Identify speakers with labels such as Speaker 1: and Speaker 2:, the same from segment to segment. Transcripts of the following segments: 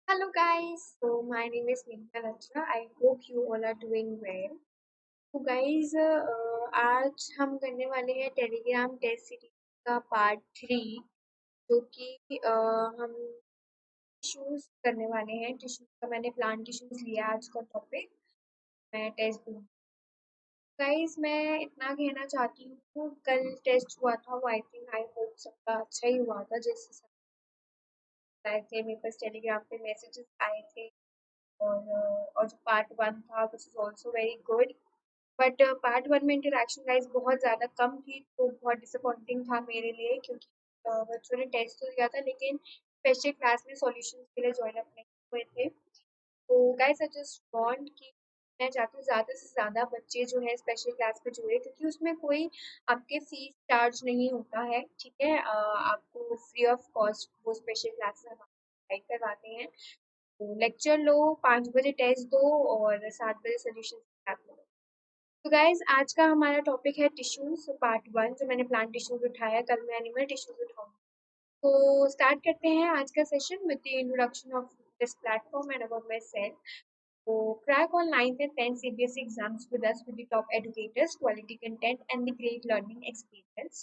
Speaker 1: Hello guys, so my name is Meghna Lachra. I hope you all are doing well. तो guys, आज हम करने वाले हैं टेलीग्राम टेस्ट सीरीज का पार्ट 3 जो कि हम टिश्यूज करने वाले हैं। टिश्यूज का मैंने प्लांट टिश्यूज लिया आज का टॉपिक। मैं टेस्ट दूँ गाइस। मैं इतना कहना चाहती हूँ, कल टेस्ट हुआ था वो आई थिंक आई होप सबका अच्छा ही हुआ था। जैसे सब आए थे मेरे पास टेलीग्राम पे मैसेजेस आए थे और जो पार्ट 1 था this is also very good. But part 1 में इंटरेक्शन गाइस बहुत ज़्यादा कम थी, तो बहुत डिसअपॉइंटिंग था मेरे लिए, क्योंकि बच्चों ने टेस्ट तो दिया था लेकिन स्पेशल क्लास में सॉल्यूशंस के लिए ज्वाइन अप नहीं हुए थे। तो गाइस आई जस्ट वांट कि मैं चाहती हूँ ज़्यादा से ज़्यादा बच्चे जो है स्पेशल क्लास में जुड़े, क्योंकि उसमें कोई आपके फीस चार्ज नहीं होता है। ठीक है, आपको फ्री ऑफ कॉस्ट वो स्पेशल क्लासेस हम प्रोवाइड करवाते हैं। तो लेक्चर लो, 5 बजे टेस्ट दो और 7 बजे सोल्यूशन लो। तो गाइज आज का हमारा टॉपिक है टिश्यूज पार्ट 1। जो मैंने प्लांट टिश्यूज उठाया, कल मैं एनिमल टिश्यूज उठाऊंगी। तो स्टार्ट करते हैं आज का session with the introduction of this platform and about my self. So crack all 9th and 10th CBSE exams with us with the top educators, quality content, and the great learning experience.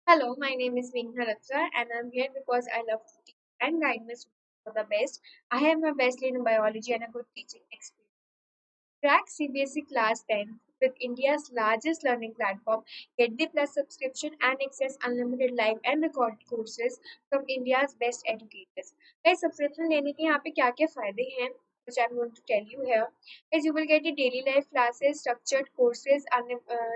Speaker 1: Hello, my name is Meghna Ratra, and I'm here because I love to teach and guide my students for the best. I have my bachelor in biology and a good teaching experience. Crack CBSE Class 10 with India's largest learning platform. Get the Plus subscription and access unlimited live and recorded courses from India's best educators. guys, subscription लेने के यहाँ पे क्या-क्या फ़ायदे हैं, which I'm going to tell you here. Is you will get the daily life classes, structured courses,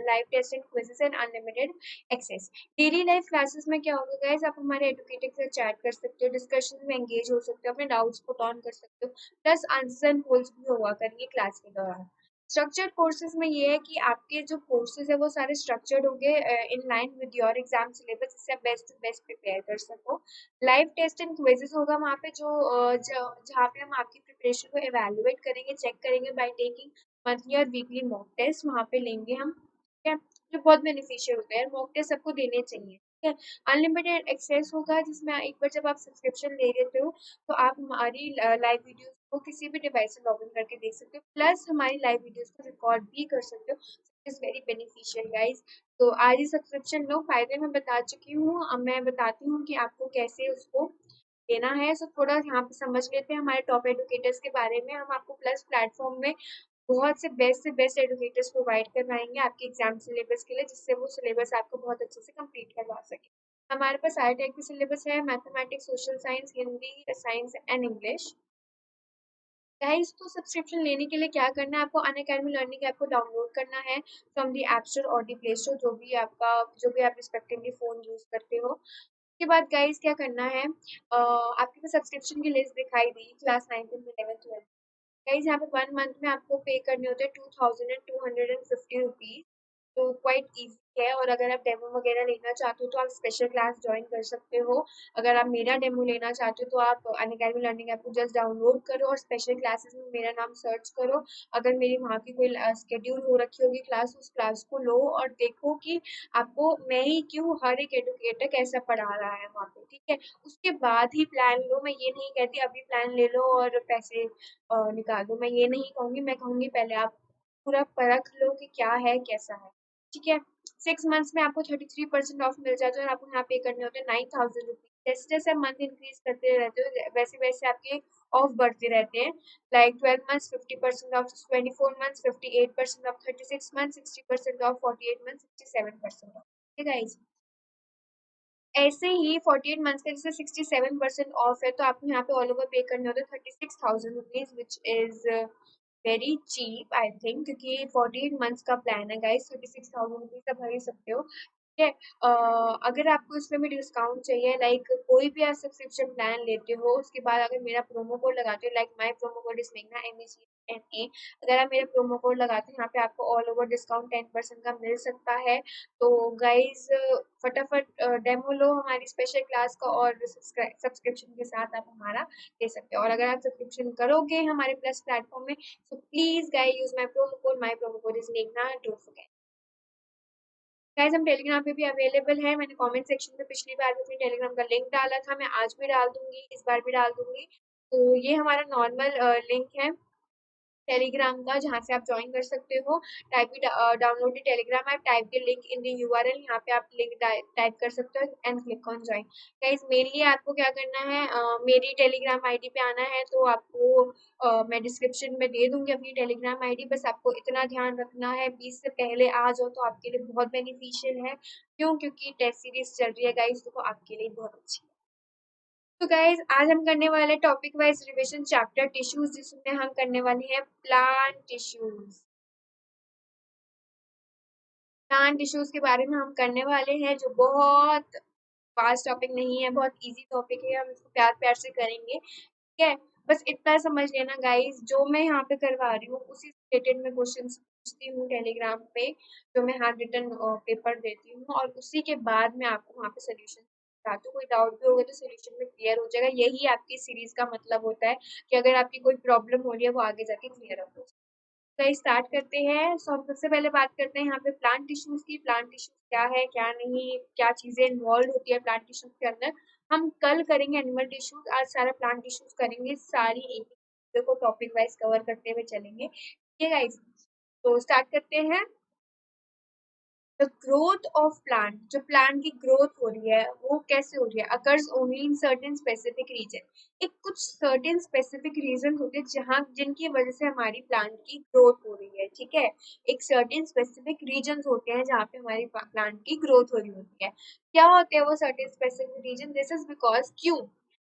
Speaker 1: live tests and quizzes and unlimited access. Daily life classes में क्या होगा गाइस, आप हमारे एडुकेटर से चैट कर सकते हो, डिस्कशन में एंगेज हो सकते हो, अपने डाउट्स पुट ऑन कर सकते हो, प्लस आंसर एंड पोल्स भी हुआ करेंगे क्लास के दौरान। स्ट्रक्चर्ड कोर्सेज में ये है कि आपके जो कोर्सेज है वो सारे स्ट्रक्चर्ड होंगे in line with your exam syllabus, जिससे आप बेस्ट बेस्ट प्रिपेयर कर सको। लाइव टेस्ट एंड क्विजेस होगा वहाँ पे, जहाँ पे हम आपकी प्रिपरेशन को एवेलुएट करेंगे, चेक करेंगे बाय टेकिंग मंथली और वीकली मॉक टेस्ट वहाँ पे लेंगे हम। ठीक है, जो बहुत बेनिफिशियल होता है, मॉक टेस्ट सबको देने चाहिए। ठीक है, अनलिमिटेड एक्सेस होगा, जिसमें एक बार जब आप सब्सक्रिप्शन ले लेते हो तो आप हमारी लाइव वीडियोस को किसी भी डिवाइस से लॉगिन करके देख सकते हो, प्लस हमारी लाइव वीडियोस को रिकॉर्ड भी कर सकते हो। It's very beneficial guys. तो आज ही सब्सक्रिप्शन लो, फायदे मैं बता चुकी हूँ। अब मैं बताती हूँ कि आपको कैसे उसको लेना है। सो थोड़ा यहाँ पे समझ लेते हैं हमारे टॉप एडुकेटर्स के बारे में। हम आपको प्लस प्लेटफॉर्म में बहुत से बेस्ट एडुकेटर्स प्रोवाइड करवाएंगे आपके एग्जाम सिलेबस के लिए, जिससे वो सिलेबस आपको बहुत अच्छे से कंप्लीट करवा सके। हमारे पास सारे टाइप के सिलेबस है, mathematics, social science, Hindi, science and English. Guys, तो सब्सक्रिप्शन लेने के लिए क्या करना है, आपको अनअकैडमी लर्निंग ऐप को डाउनलोड करना है फ्रॉम दी ऐप स्टोर और दी प्ले स्टोर, जो भी आप रिस्पेक्टिवली फ़ोन यूज़ करते हो। उसके बाद गाइस क्या करना है, आपके पास सब्सक्रिप्शन की लिस्ट दिखाई दी class 9th and 11th 12th। Guys, यहाँ पे 1 मंथ में आपको पे करने होते हैं 2250 रुपीज़। तो क्वाइट ईज़ी है, और अगर आप डेमो वगैरह लेना चाहते हो तो आप स्पेशल क्लास जॉइन कर सकते हो। अगर आप मेरा डेमो लेना चाहते हो तो आप अनअकैडमी लर्निंग ऐप को जस्ट डाउनलोड करो और स्पेशल क्लासेस में मेरा नाम सर्च करो। अगर मेरी वहाँ की कोई शेड्यूल हो रखी होगी क्लास, उस क्लास को लो और देखो कि आपको मैं ही क्यों, हर एक एडुकेटर कैसा पढ़ा रहा है वहाँ पे। ठीक है, उसके बाद ही प्लान लो। मैं ये नहीं कहती अभी प्लान ले लो और पैसे निकाल दो, मैं ये नहीं कहूँगी। मैं कहूँगी पहले आप पूरा परख लो कि क्या है, कैसा है। ठीक है, 6 मंथ्स में आपको 33% ऑफ मिल जाता है और आपको यहाँ पे करने होते हैं 9000 रुपीज़। जैसे जैसे आप मंथ इंक्रीज करते रहते हो, वैसे वैसे आपके ऑफ बढ़ते रहते हैं। Like 12 months 50% of, 24 months 58% of, 36 months 60% of, 48 months 67% of. ठीक है गाइस, ऐसे ही 48 मंथ्स का जैसे 67% ऑफ है, तो आपको यहाँ पे ऑल ओवर पे करने होते हैं 36,000 rupees, which is very cheap I think, क्योंकि 48 मंथ्स का प्लान है गाइस। 36,000 रुपीज़ आप भर ही सकते हो। ठीक है, अगर आपको इसमें भी डिस्काउंट चाहिए, लाइक कोई भी आप सब्सक्रिप्शन प्लान लेते हो उसके बाद अगर मेरा प्रोमो कोड लगाते हो, like my promo code is मेघना MEGNA, अगर आप मेरा प्रोमो कोड लगाते हो यहाँ पे आपको ऑल ओवर डिस्काउंट 10% का मिल सकता है। तो गाइज फटाफट डेमो लो हमारी स्पेशल क्लास का, और सब्सक्रिप्शन के साथ आप हमारा ले सकते हो। और अगर आप सब्सक्रिप्शन करोगे हमारे प्लस प्लेटफॉर्म में, तो please guys use my promo code is मेघना, डोंट फॉरगेट। गाइस, हम टेलीग्राम पे भी अवेलेबल है। मैंने कमेंट सेक्शन में पिछली बार भी अपने टेलीग्राम का लिंक डाला था, मैं आज भी डाल दूंगी, इस बार भी डाल दूंगी। तो ये हमारा नॉर्मल लिंक है टेलीग्राम का, जहाँ से आप ज्वाइन कर सकते हो। Download the Telegram app, type the link in the URL, यहाँ पे आप लिंक टाइप कर सकते हो and click on join. Guys mainly आपको क्या करना है, मेरी टेलीग्राम आईडी पे आना है, तो आपको मैं डिस्क्रिप्शन में दे दूंगी अपनी टेलीग्राम आईडी। बस आपको इतना ध्यान रखना है 20 से पहले आ जाओ, तो आपके लिए बहुत बेनिफिशियल है। क्यों? क्योंकि टेस्ट सीरीज चल रही है गाइस, तो आपके लिए बहुत अच्छी है। तो गाइज आज हम करने वाले topic wise revision chapter tissues, जिसमें हम करने वाले हैं प्लांट टिश्यूज। प्लांट टिश्यूज के बारे में हम करने वाले हैं, जो बहुत फास्ट टॉपिक नहीं है, बहुत इजी टॉपिक है। हम इसको प्यार प्यार से करेंगे, ठीक है। बस इतना समझ लेना गाइस, जो मैं यहाँ पे करवा रही हूँ उसी से रिलेटेड मैं क्वेश्चन पूछती हूँ टेलीग्राम पे, जो मैं हैंड रिटन पेपर देती हूँ, और उसी के बाद मैं आपको वहाँ पे सोल्यूशन बताती हूँ। कोई डाउट भी होगा तो सोल्यूशन में क्लियर हो जाएगा। यही आपकी सीरीज का मतलब होता है कि अगर आपकी कोई प्रॉब्लम हो रही है वो आगे जाके क्लियर हो। तो स्टार्ट करते हैं। सो हम सबसे पहले बात करते हैं यहाँ पे प्लांट टिश्यूज की। प्लांट टिश्यूज क्या है, क्या नहीं, क्या चीजें इन्वॉल्व होती है प्लांट टिश्यूज के अंदर। हम कल करेंगे एनिमल टिश्यूज, आज सारा प्लांट टिश्यूज करेंगे। सारी एक चीजों को टॉपिक वाइज कवर करते हुए चलेंगे, ठीक है गाइस। तो स्टार्ट करते हैं। द ग्रोथ ऑफ प्लांट, जो प्लांट की ग्रोथ हो रही है वो कैसे हो रही है, occurs only in certain specific region. एक कुछ सर्टेन स्पेसिफिक रीजन होते हैं जहाँ जिनकी वजह से हमारी प्लांट की ग्रोथ हो रही है, ठीक है। एक सर्टेन स्पेसिफिक रीजन होते हैं जहाँ पे हमारी प्लांट की ग्रोथ हो रही होती है। क्या होते हैं वो certain specific reason? This is because, क्यों?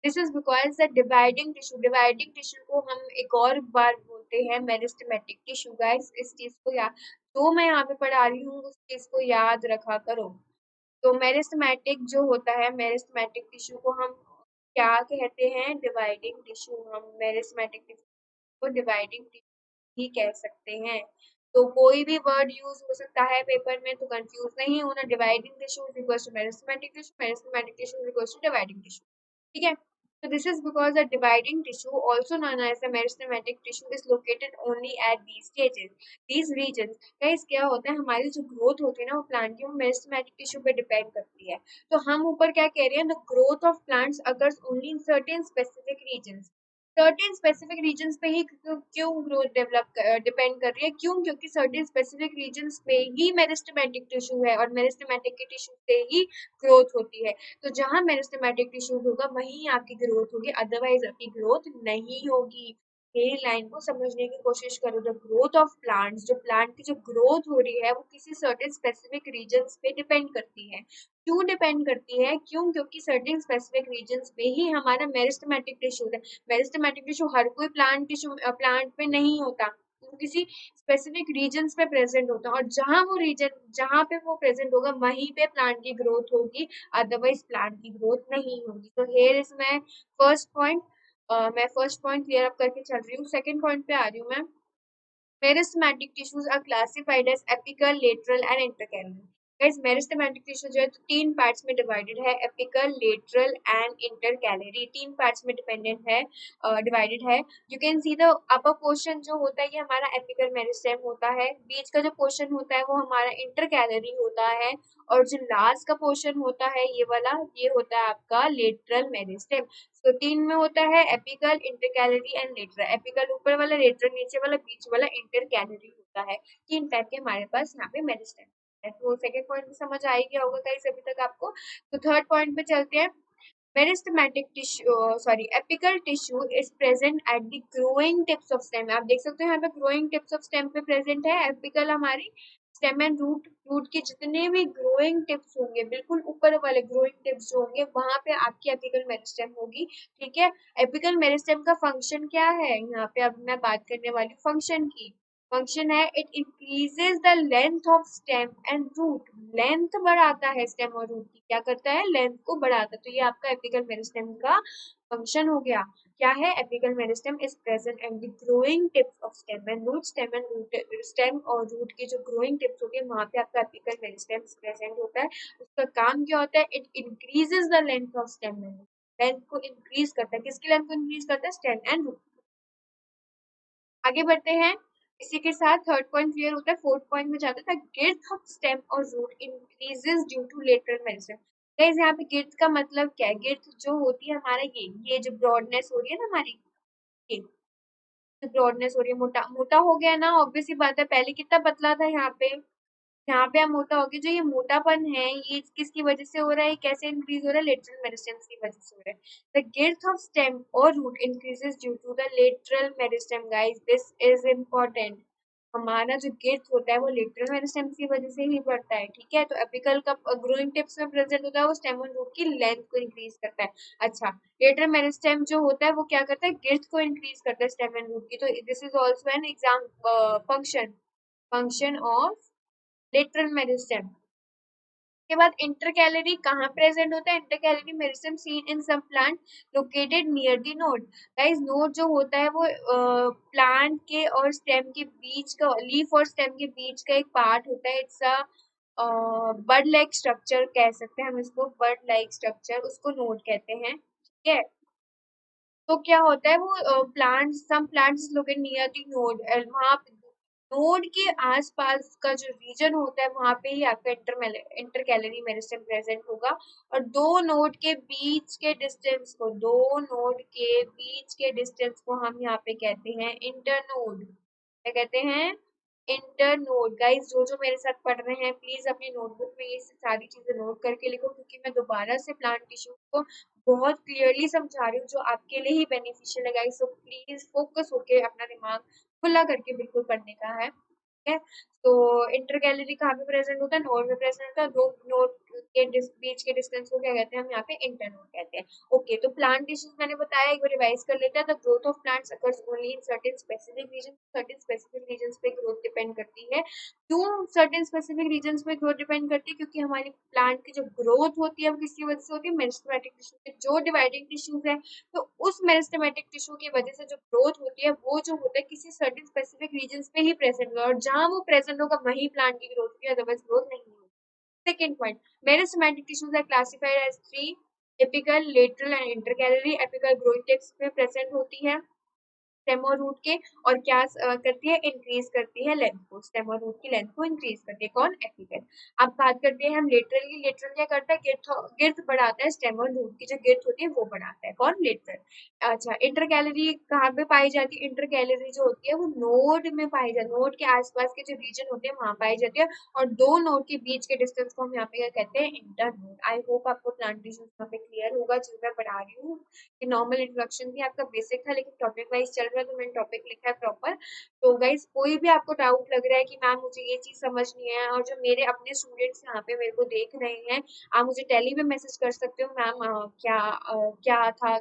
Speaker 1: This is because the dividing tissue को हम एक और बार बोलते हैं मेरिस्टेमेटिक टिश्यू। गाइस इस चीज को याद, जो मैं यहाँ पे पढ़ा रही हूँ उस चीज को याद रखा करो। तो मेरिस्टेमेटिक जो होता है, मेरिस्टेमेटिक टिश्यू को हम क्या कहते हैं? Dividing tissue. हम मेरिस्टेमेटिक टिश्यू को डिवाइडिंग टिश्यू ही कह सकते हैं। तो कोई भी वर्ड यूज हो सकता है पेपर में, तो कंफ्यूज नहीं होना। Dividing tissue is equal to meristematic tissue, meristematic tissue is equal to dividing tissue, ठीक है। So this is because the dividing tissue, also known as the meristematic tissue, is located only at these stages, these regions. Guys क्या होता है, हमारी जो growth होती है ना वो प्लांट की, वो मेरिस्टेमेटिक टिश्यू पे डिपेंड करती है। तो हम ऊपर क्या कह रहे हैं, the growth of plants occurs only in certain specific regions. Certain specific regions पे ही क्यों ग्रोथ डेवलप डिपेंड कर रही है? क्यों? क्योंकि सर्टेन स्पेसिफिक रीजन्स पे ही मेरिस्टेमेटिक टिश्यू है, और मेरिस्टेमेटिक के टिश्यू से ही ग्रोथ होती है। तो जहां मेरिस्टेमेटिक टिश्यू होगा वहीं आपकी ग्रोथ होगी, अदरवाइज आपकी ग्रोथ नहीं होगी। मेरी लाइन को समझने की कोशिश करो। द ग्रोथ ऑफ प्लांट्स, जो प्लांट की जो ग्रोथ हो रही है वो किसी सर्टेन स्पेसिफिक रीजन्स पे डिपेंड करती है। क्यों डिपेंड करती है? क्यों? क्योंकि सर्टेन स्पेसिफिक रीजन्स पे ही हमारा मेरिस्टेमेटिक टिश्यू है। मेरिस्टेमेटिक टिश्यू हर कोई प्लांट पे नहीं होता, वो किसी स्पेसिफिक रीजन्स पे प्रेजेंट होता है, और जहाँ पे वो प्रेजेंट होगा वहीं पे प्लांट की ग्रोथ होगी, अदरवाइज प्लांट की ग्रोथ नहीं होगी। तो here is my first point. मैं फर्स्ट पॉइंट क्लियर अप करके चल रही हूँ, सेकंड पॉइंट पे आ रही हूँ मैं। Meristematic tissues are classified as apical, lateral and intercalary. Guys meristematic tissue जो है तो तीन पार्ट्स में डिवाइडेड है, एपिकल, लेटरल एंड इंटरकैलरी। तीन पार्ट्स में डिपेंडेंट है, डिवाइडेड है। You can see the upper portion जो होता है ये हमारा एपिकल मेरिस्टेम होता है, बीच का जो पोर्शन होता है वो हमारा इंटरकैलरी होता है, और जो लास्ट का पोर्शन होता है ये वाला, ये होता है आपका लेटरल मेरिस्टेम। तो तीन में होता है apical, intercalary and lateral. Apical ऊपर वाला, लेटरल नीचे वाला, बीच वाला इंटरकैलरी होता है। तीन टाइप के हमारे पास यहाँ पे मेरिस्टेम है। तो सेकंड पॉइंट भी समझ आ ही गया होगा गाइस अभी तक आपको। तो थर्ड पॉइंट पे चलते हैं। Meristematic tissue, sorry apical tissue is present at the growing tips of stem. आप देख सकते हो यहाँ पे ग्रोइंग टिप्स ऑफ स्टेम पे प्रेजेंट है। एपिकल हमारी स्टेम एंड रूट, रूट के जितने भी ग्रोइंग टिप्स होंगे, बिल्कुल ऊपर वाले ग्रोइंग टिप्स जो होंगे वहां पे आपकी एपिकल मेरिस्टेम होगी, ठीक है। एपिकल मेरिस्टेम का फंक्शन क्या है, यहाँ पे अब मैं बात करने वाली फंक्शन की। फंक्शन है, it increases the length of stem and root. Length बढ़ाता है स्टेम और रूट की, क्या करता है? लेंथ को बढ़ाता है। तो ये आपका एपिकल मेरिस्टेम का फंक्शन हो गया। क्या है? Apical meristem is present at the growing tips of stem and root. Stem और रूट की जो ग्रोइंग टिप्स होती है वहां पे आपका एपिकल मेरिस्टेम प्रेजेंट होता है। उसका काम क्या होता है? It increases the length of stem and root. Length को इंक्रीज करता है, किसकी लेंथ को इंक्रीज करता है? Stem and root. आगे बढ़ते हैं। इसी के साथ थर्ड पॉइंट क्लियर होता है। फोर्थ पॉइंट में जाते हैं, गिर्थ ऑफ स्टेम और root increases due to lateral meristem. Guys यहाँ पे गिर्थ का मतलब क्या है? गिर्थ जो होती है हमारा ये जो ब्रॉडनेस हो रही है ना हमारी, ये जो ब्रॉडनेस हो रही है, मोटा मोटा हो गया ना, ऑब्वियस सी बात है, पहले कितना पतला था यहाँ पे हम मोटा हो गए। जो ये मोटापन है ये किसकी वजह से हो रहा है, कैसे इंक्रीज हो रहा है? लेटरल मेरिस्टेम की वजह से हो रहा है। द गिर्थ ऑफ स्टेम और root increases due to the lateral meristem guys, this is important. हमारा जो गिर्थ होता है वो लेटरल मेरिस्टेम की वजह से ही बढ़ता है, ठीक है। तो एपिकल का ग्रोइंग टिप्स में प्रेजेंट होता है वो स्टेम और रूट की लेंथ को इंक्रीज करता है। अच्छा, लेटरल मेरिस्टेम जो होता है वो क्या करता है? गिर्थ को इंक्रीज करता है स्टेम एंड रूट की। तो this is also an exam function, function of lateral meristem. के बाद इंटरकैलरी कहाँ प्रेजेंट होता है? Intercalary meristem seen in some plant located near the node. Guys node जो होता है वो प्लांट के और स्टेम के बीच का, लीफ और स्टेम के बीच का एक पार्ट होता है। It's a bud like structure कह सकते हैं हम इसको, बड लाइक स्ट्रक्चर उसको नोड कहते हैं, ठीक है। तो क्या होता है वो plants, some plants located near the node, वहां नोड के आसपास का जो रीजन होता है वहां पे ही आपका इंटर कैलोरी मेरिस्टेम प्रेजेंट होगा। और दो नोड के बीच के डिस्टेंस को हम यहाँ पे कहते हैं इंटरनोड। क्या कहते हैं? इंटरनोड। गाइस जो जो मेरे साथ पढ़ रहे हैं प्लीज अपनी नोटबुक में ये सारी चीजें नोट करके लिखो, क्योंकि मैं दोबारा से प्लांट टिश्यू को बहुत क्लियरली समझा रही हूँ जो आपके लिए ही बेनिफिशियल है गाइस। सो प्लीज फोकस होके अपना दिमाग खुला करके बिल्कुल पढ़ने का है, ठीक है। तो इंटर गैलरी कहाँ पे प्रेजेंट होता है? नोड में प्रेजेंट होता है। दो नोड के बीच के डिस्टेंस को क्या कहते हैं? हम यहाँ पे इंटर नोड कहते हैं। ओके, तो प्लांट टिश्यूज मैंने बताया, एक बार रिवाइज कर लेते हैं। The growth of plants occurs only in certain specific region. Certain specific region पे ग्रोथ डिपेंड करती है। क्यों सर्टेन स्पेसिफिक रीजन पे ग्रोथ डिपेंड करती है? क्योंकि हमारी प्लांट की जो ग्रोथ होती है वो किसकी वजह से होती है? मेरिस्टेमेटिक टिश्यू के जो डिवाइडिंग टिश्यूज है, तो उस मेरिस्टेमेटिक टिश्यू की वजह से जो ग्रोथ होती है वो जो होता है किसी सर्टेन स्पेसिफिक रीजन पे ही प्रेजेंट होगा, और जहां वो प्रेजेंट होगा वहीं प्लांट की ग्रोथ होगी, अदरवाइज ग्रोथ नहीं होगी। Second point, meristematic tissues are classified as three: apical, lateral and intercalary. Apical growing tips में प्रेजेंट होती है स्टेम और रूट के, और क्या करती है? इंक्रीज करती है लेंथ को, स्टेम और रूट की लेंथ को इंक्रीज करती है। कौन? एपिकल। अब बात करते हैं हम लेटरल की। लेटरल क्या करता है? गिर्थ बढ़ाता है, स्टेम और रूट की जो गिर्थ होती है वो बढ़ाता है। कौन? लेटरल। अच्छा, इंटर कैलोरी कहाँ पे पाई जाती है? इंटर कैलोरी जो होती है वो नोड में पाई जाती है, नोड के आसपास के जो रीजन होते हैं वहां पाई जाती है। और दो नोड के बीच के डिस्टेंस को हम यहाँ पे क्या कहते हैं? Inter node. आई होप आपको प्लांट टिश्यूज यहाँ पे क्लियर होगा जो मैं पढ़ा रही हूँ। कि नॉर्मल इंट्रोडक्शन भी आपका बेसिक था, लेकिन टॉपिक वाइज चल रहा है तो मैंने टॉपिक लिखा है प्रॉपर। तो गाइस कोई भी आपको डाउट लग रहा है कि मैम मुझे ये चीज समझ नहीं है, और जो मेरे अपने स्टूडेंट्स यहाँ पे मेरे को देख रहे हैं, आप मुझे टेली पे मैसेज कर सकते हो, मैम क्या था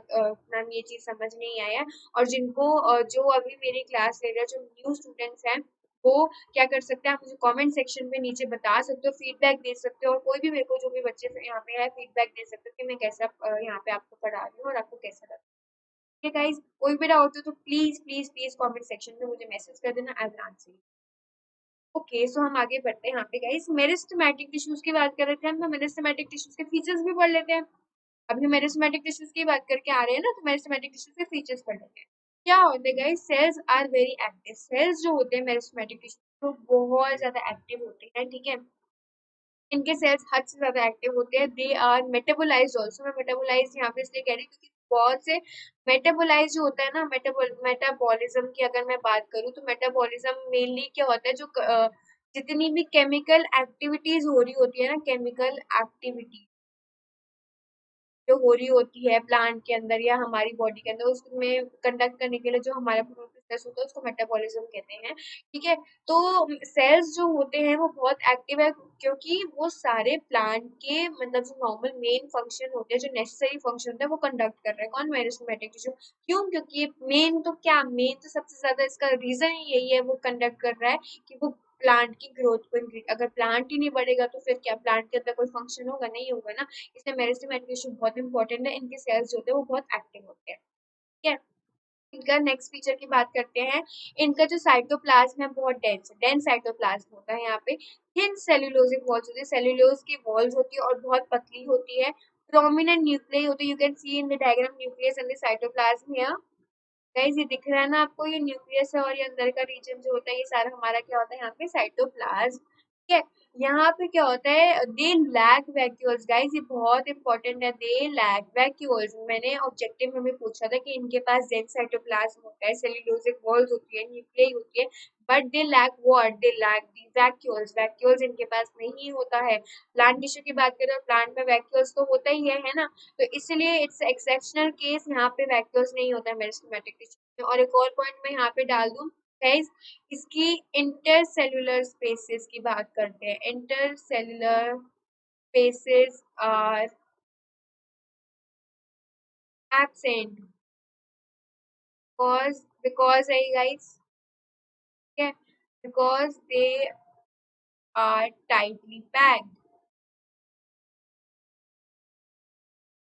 Speaker 1: मैम ये चीज समझ नहीं आया। और जिनको जो अभी मेरी क्लास ले रहे हैं, जो न्यू स्टूडेंट्स हैं, वो क्या कर सकते हैं? आप मुझे कमेंट सेक्शन में नीचे बता सकते हो, फीडबैक दे सकते हो, और कोई भी मेरे को जो भी बच्चे यहाँ पे है फीडबैक दे सकते हो कि मैं कैसा यहाँ पे आपको पढ़ा रही हूँ और आपको कैसा लगा। ठीक है गाइस, कोई भी डाउट हो तो please please please comment section में मुझे मैसेज कर देना, आई विल आंसर। ओके, सो हम आगे बढ़ते हैं यहाँ पे गाइस। मेरिस्टेमेटिक टिश्यूज की बात कर रहे थे हम, तो मेरिस्टेमेटिक टिश्यूज के फीचर्स भी पढ़ लेते हैं। अभी मेरिस्टेमेटिक टिश्यूज की बात करके आ रहे हैं ना, तो मेरिस्टेमेटिक टिश्यूज के फीचर्स पढ़ लेते हैं। क्या होते हैं guys? Cells are very active. Cells जो होते हैं मेरिस्टेमेटिक टिश्यूज वो बहुत ज्यादा एक्टिव होते हैं, ठीक है। इनके सेल्स हद से ज्यादा एक्टिव होते हैं। They are metabolized also. मैं मेटाबोलाइज यहाँ पे इसलिए कह रही हूँ क्योंकि बहुत से मेटाबोलाइज जो होता है ना, मेटाबॉलिज्म की अगर मैं बात करूँ तो मेटाबॉलिज्म मेनली क्या होता है? जो जितनी भी केमिकल एक्टिविटीज हो रही होती है ना, केमिकल एक्टिविटी जो हो रही होती है प्लांट के अंदर या हमारी बॉडी के अंदर, उसमें कंडक्ट करने के लिए जो हमारा प्रोसेस होता है उसको मेटाबॉलिज्म कहते हैं, ठीक है। तो सेल्स जो होते हैं वो बहुत एक्टिव है, क्योंकि वो सारे प्लांट के मतलब जो नॉर्मल मेन फंक्शन होते हैं, जो नेसेसरी फंक्शन होता है वो कंडक्ट कर रहे हैं। कौन? Meristematic tissue. क्यों? क्योंकि ये मेन तो क्या, मेन तो सबसे ज्यादा इसका रीजन ही यही है, वो कंडक्ट कर रहा है कि वो प्लांट की ग्रोथ को इंक्रीज। अगर प्लांट ही नहीं बढ़ेगा तो फिर क्या प्लांट के अंदर कोई फंक्शन होगा? नहीं होगा ना। इसलिए मेरिस्टेमेटिक टिश्यू बहुत इंपॉर्टेंट है। इनके सेल्स जो होते हैं वो बहुत एक्टिव होते हैं, ठीक है। इनका नेक्स्ट फीचर की बात करते हैं। इनका जो साइटोप्लाज्म है बहुत डेंस साइटोप्लाज्म होता है। यहाँ पे थिन सेल्यूलोजिक वॉल्स होती है, सेल्यूलोज की वॉल्स होती है और बहुत पतली होती है। प्रोमिनेंट न्यूक्लियस होती है। You can C in the diagram nucleus and the cytoplasm here. Guys ये दिख रहा है ना आपको? ये न्यूक्लियस है और ये अंदर का रीजन जो होता है ये सारा हमारा क्या होता है? यहाँ पे साइटोप्लाज्म। ठीक है। यहाँ पे क्या होता है, दे लैक वैक्यूल्स गाइस, ये बहुत इंपॉर्टेंट है, दे लैक वैक्यूल्स। मैंने ऑब्जेक्टिव में भी पूछा था कि इनके पास जेन साइटोप्लाज्म होता है, सेल्यूलोजिक वॉल्स होती है, न्यूक्लियस होती है, but they lack what, they lack the vacuoles. Vacuoles इनके पास नहीं होता है। प्लांट टिश्यू की बात करें तो प्लांट में वैक्यूल्स तो होता ही है ना। तो इसलिए इट्स एक्सेप्शनल केस, यहाँ पे वैक्यूल्स नहीं होता है मेरिस्टेमेटिक टिश्यू में। और एक और पॉइंट मैं यहाँ पे डाल दूं गाइस, इसकी इंटरसेल्युलर स्पेसेस की बात करते हैं। Intercellular spaces are absent because है गाइस, ठीक है, because they are tightly packed.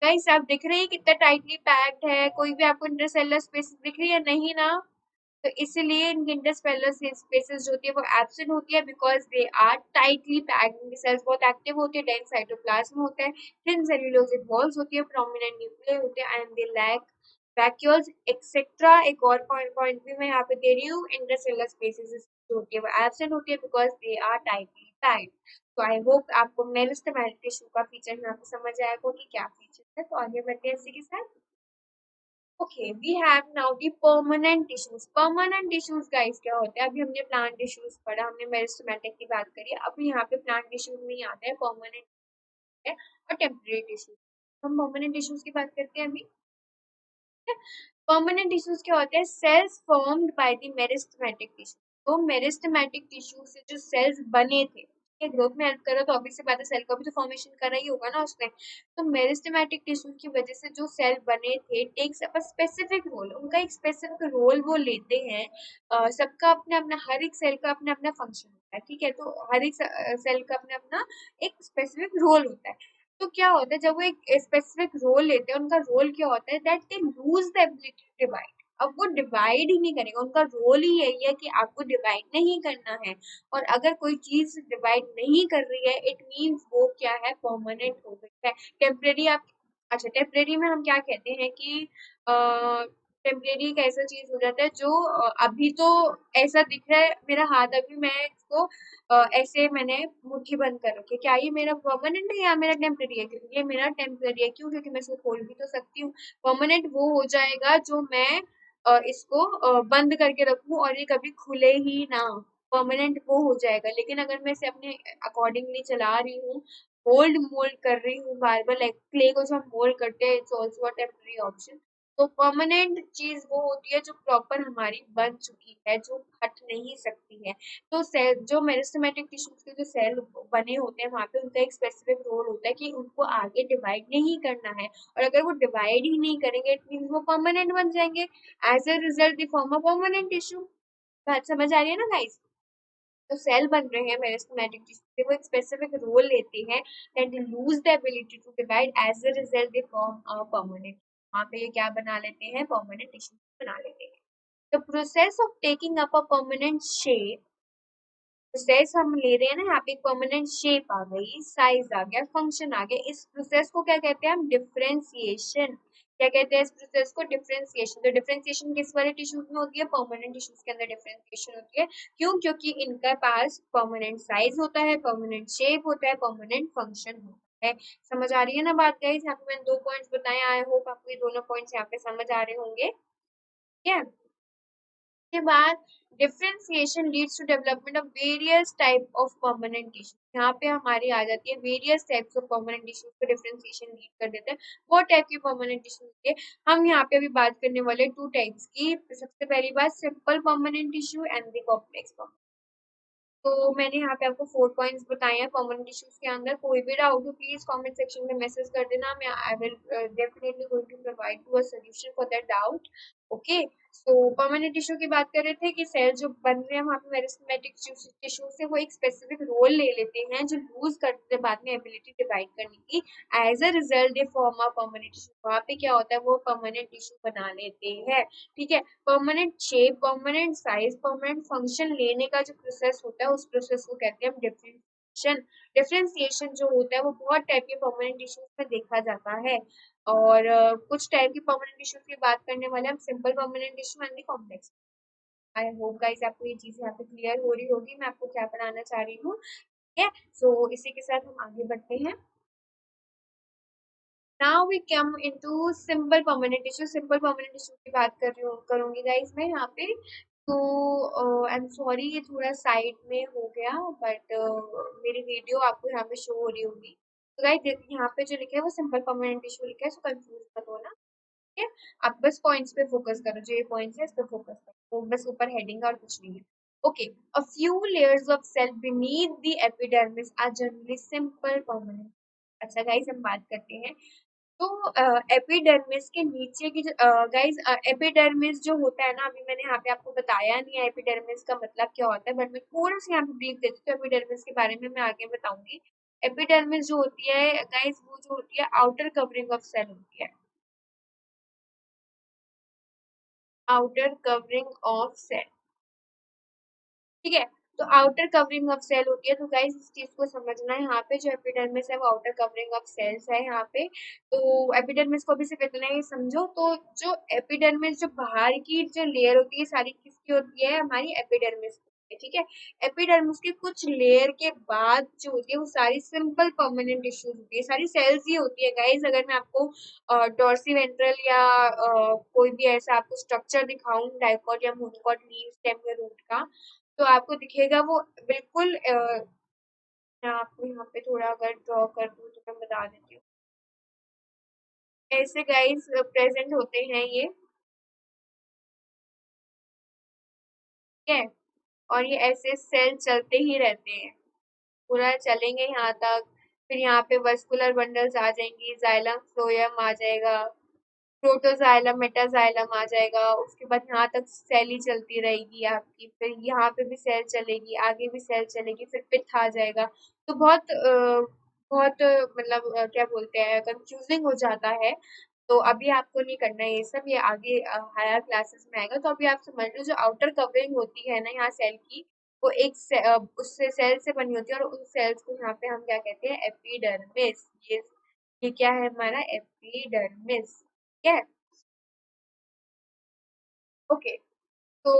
Speaker 1: Guys आप दिख रही है कितना टाइटली पैक्ड है, कोई भी आपको इंटरसेल्युलर स्पेसेस दिख रही है नहीं ना। तो इसीलिए इनकी इंटरस्पेलर स्पेसेस जो होती है वो एब्सेंट होती है, because they are tightly packed. इनकी सेल्स बहुत एक्टिव होती है, डेंस साइटोप्लाज्म होता है, थिन सेल्यूलोजिक वॉल्स होती है, प्रोमिनेंट न्यूक्लियस होते हैं, and they lack vacuoles etcetera. एक और पॉइंट भी मैं यहाँ पे दे रही हूँ, इंटरसेलुलर स्पेसेस जो होती है वो एब्सेंट होती है because they are tightly packed. तो आई होप आपको मेरिस्टेमेटिक टिश्यू का फीचर यहाँ पे समझ आएगा कि क्या फीचर है। तो आगे बढ़ते हैं इसी के साथ। Okay, we have now the permanent tissues. Permanent tissues guys क्या होते हैं? अभी हमने plant tissues पढ़ा, हमने मेरिस्टेमेटिक की बात करी, अभी यहाँ पे plant tissues में ही आता है permanent है और temporary tissues। हम permanent tissues की बात करते हैं अभी। परमानेंट टिश्यूज क्या होते हैं? Cells formed by the meristematic tissue. तो मेरिस्टेमेटिक टिश्यू से जो सेल्स बने थे, ये ग्रोथ में हेल्प कर रहा, तो ऑब्वियस सी बात है सेल का भी तो फॉर्मेशन कर रहा ही होगा ना उसने। तो मेरिस्टेमेटिक टिश्यू की वजह से जो सेल बने थे takes up a specific role, उनका एक स्पेसिफिक रोल वो लेते हैं। सबका अपना अपना, हर एक सेल का अपना अपना फंक्शन होता है, ठीक है। तो हर एक सेल का अपना अपना एक स्पेसिफिक रोल होता है। तो क्या होता है जब वो एक स्पेसिफिक रोल लेते हैं, उनका रोल क्या होता है, that they lose the ability to divide. अब वो डिवाइड ही नहीं करेगा, उनका रोल ही यही है कि आपको डिवाइड नहीं करना है। और अगर कोई चीज डिवाइड नहीं कर रही है, इट मीन्स वो क्या है, परमानेंट हो गई है। टेम्परेरी आप, अच्छा टेम्परेरी में हम क्या कहते हैं कि टेम्परेरी एक ऐसा चीज हो जाता है जो अभी तो ऐसा दिख रहा है मेरा हाथ, अभी मैं इसको ऐसे मैंने मुट्ठी बंद कर रखी है, क्या ये मेरा परमानेंट है या मेरा टेम्परेरी है? क्योंकि ये मेरा टेम्परेरी है, क्यों? क्योंकि मैं इसको खोल भी तो सकती हूँ। परमानेंट वो हो जाएगा जो मैं इसको बंद करके रखूं और ये कभी खुले ही ना, परमानेंट वो हो जाएगा। लेकिन अगर मैं इसे अपने अकॉर्डिंगली चला रही हूँ, मोल्ड मोल्ड कर रही हूँ, मार्बल क्ले को जो हम मोल्ड करते हैं, it's also a temporary option. तो परमानेंट चीज वो होती है जो प्रॉपर हमारी बन चुकी है, जो हट नहीं सकती है। तो सेल जो मेरिस्टेमेटिक टिश्यूज के जो सेल बने होते हैं, वहां पे उनका एक स्पेसिफिक रोल होता है कि उनको आगे डिवाइड नहीं करना है। और अगर वो डिवाइड ही नहीं करेंगे, इट मीन्स वो परमानेंट बन जाएंगे। As a result they form a permanent tissue. बात समझ आ रही है ना गाइस? तो सेल बन रहे हैं मेरिस्टेमेटिक टिश्यू से, वो एक स्पेसिफिक रोल लेते हैं, that they lose the ability to divide, as a result they form a permanent. वहां पे ये क्या बना लेते हैं, परमानेंट टिश्यू बना लेते हैं। The process of taking up a permanent shape, process हम ले रहे हैं ना, यहाँ पे एक परमानेंट शेप आ गई, साइज आ गया, फंक्शन आ गया, इस प्रोसेस को क्या कहते हैं हम, डिफरेंशिएशन। क्या कहते हैं इस प्रोसेस को, डिफरेंशिएशन। तो डिफरेंशिएशन किस वाले टिश्यूज में होती है, परमानेंट टिश्यूज के अंदर डिफरेंशिएशन होती है। क्यों? क्योंकि इनका पास परमानेंट साइज होता है, परमानेंट शेप होता है, परमानेंट फंक्शन होता है। समझ आ रही है ना बात गाइस? यहाँ पे मैंने 2 पॉइंट्स बताए, आई होप आपको ये दोनों पॉइंट्स यहाँ पे समझ आ रहे होंगे। ठीक है। के बाद differentiation leads to development of various type of permanent tissue. यहाँ पे हमारी आ जाती है various types of permanent tissue को डिफरेंशिएशन लीड कर देते हैं। वो टाइप की परमानेंट टिश्यू के हम यहाँ पे अभी बात करने वाले 2 टाइप्स की। सबसे पहली बात, simple permanent tissue and the complex. तो मैंने यहाँ पे आपको 4 पॉइंट्स बताए हैं परमानेंट इश्यूज के अंदर। कोई भी डाउट हो प्लीज कमेंट सेक्शन में मैसेज कर देना, मैं I will definitely going to provide you a solution for that doubt. Okay. So permanent tissue की बात कर रहे थे कि सेल जो बन रहे हैं वहाँ पे मेरिस्टेमेटिक टिश्यू से वो एक स्पेसिफिक रोल ले लेते हैं, जो लूज करते हैं बाद में एबिलिटी डिवाइड करने की। As a result they form a permanent tissue. वहाँ पे क्या होता है, वो परमानेंट टिश्यू बना लेते हैं। ठीक है। Permanent shape, permanent size, permanent function लेने का जो प्रोसेस होता है, उस प्रोसेस को कहते हैं हम डिफरेंशिएशन। डिफरेंशिएशन जो होता है वो बहुत टाइप के परमानेंट टिश्यूज में देखा जाता है। और कुछ टाइप की परमानेंट टिश्यूज की बात करने वाले हम, simple permanent tissue and complex. I hope guys आपको ये चीज यहाँ पे क्लियर हो रही होगी मैं आपको क्या बनाना चाह रही हूँ। है। सो इसी के साथ हम आगे बढ़ते हैं। Now we come into simple permanent tissue. Simple permanent tissue की बात कर रही हूँ करूंगी गाइस मैं यहाँ पे। तो आई एम सॉरी ये थोड़ा साइड में हो गया, बट मेरी वीडियो आपको यहाँ पे शो हो रही होगी। तो गाइस यहाँ पे जो लिखा है वो सिंपल परमानेंट टिश्यू लिखा है, सो कंफ्यूज मत होना। ठीक है, आप बस पॉइंट्स पे फोकस करो, जो ये पॉइंट्स है इस पे फोकस करो, तो बस ऊपर हेडिंग और कुछ नहीं है। Okay, a few layers of cell beneath the epidermis are generally simple permanent. अच्छा गाइस हम बात करते हैं। तो एपिडर्मिस के नीचे की जो गाइस एपिडर्मिस जो होता है ना, अभी मैंने यहाँ पे आपको बताया नहीं है एपिडर्मिस का मतलब क्या होता है, बट मैं थोड़ा सा यहाँ पे ब्रीफ देती हूँ। एपिडर्मिस के बारे में मैं आगे बताऊंगी। एपिडर्मिस जो होती है गाइस, वो जो होती है आउटर कवरिंग ऑफ सेल होती है, आउटर कवरिंग ऑफ सेल। ठीक है, तो आउटर कवरिंग ऑफ सेल होती है। तो गाइस इस चीज को समझना है, यहाँ पे जो एपिडर्मिस है वो आउटर कवरिंग ऑफ सेल्स है यहाँ पे। तो एपिडर्मिस को भी सिर्फ इतना ही समझो। तो जो एपिडर्मिस जो बाहर की जो लेयर होती है सारी किसकी होती है, हमारी एपिडर्मिस की होती है। ठीक है, एपिडर्मिस के कुछ लेयर के बाद जो होती है वो सारी सिंपल परमानेंट टिश्यूज होती है, सारी सेल्स ही होती है गाइस। अगर मैं आपको डॉर्सी वेंट्रल या कोई भी ऐसा आपको स्ट्रक्चर दिखाऊं डाइकोट या मोनोकोट लीव स्टेम या रूट का, तो आपको दिखेगा वो बिल्कुल मैं आपको यहाँ पे थोड़ा अगर ड्रॉ कर दूँ तो मैं बता देती हूँ। ऐसे गाइस प्रेजेंट होते हैं ये। ठीक है, और ये ऐसे सेल चलते ही रहते हैं, पूरा चलेंगे यहाँ तक। फिर यहाँ पे वस्कुलर बंडल्स आ जाएंगी, जाइलम फ्लोएम आ जाएगा, प्रोटोजाइलम मेटाजाइलम आ जाएगा। उसके बाद यहाँ तक सेल ही चलती रहेगी आपकी, फिर यहाँ पे भी सेल चलेगी, आगे भी सेल चलेगी, फिर पित्त आ जाएगा। तो बहुत मतलब क्या बोलते हैं, कंफ्यूजिंग हो जाता है। तो अभी आपको नहीं करना है ये सब, ये आगे हायर क्लासेस में आएगा। तो अभी आप समझ लो जो आउटर कवरिंग होती है ना यहाँ सेल की, वो उससे सेल से बनी होती है, और उन सेल्स को यहाँ पे हम क्या कहते हैं, एपिडर्मिस। ये क्या है हमारा एपिडर्मिस। ठीक है, ओके। तो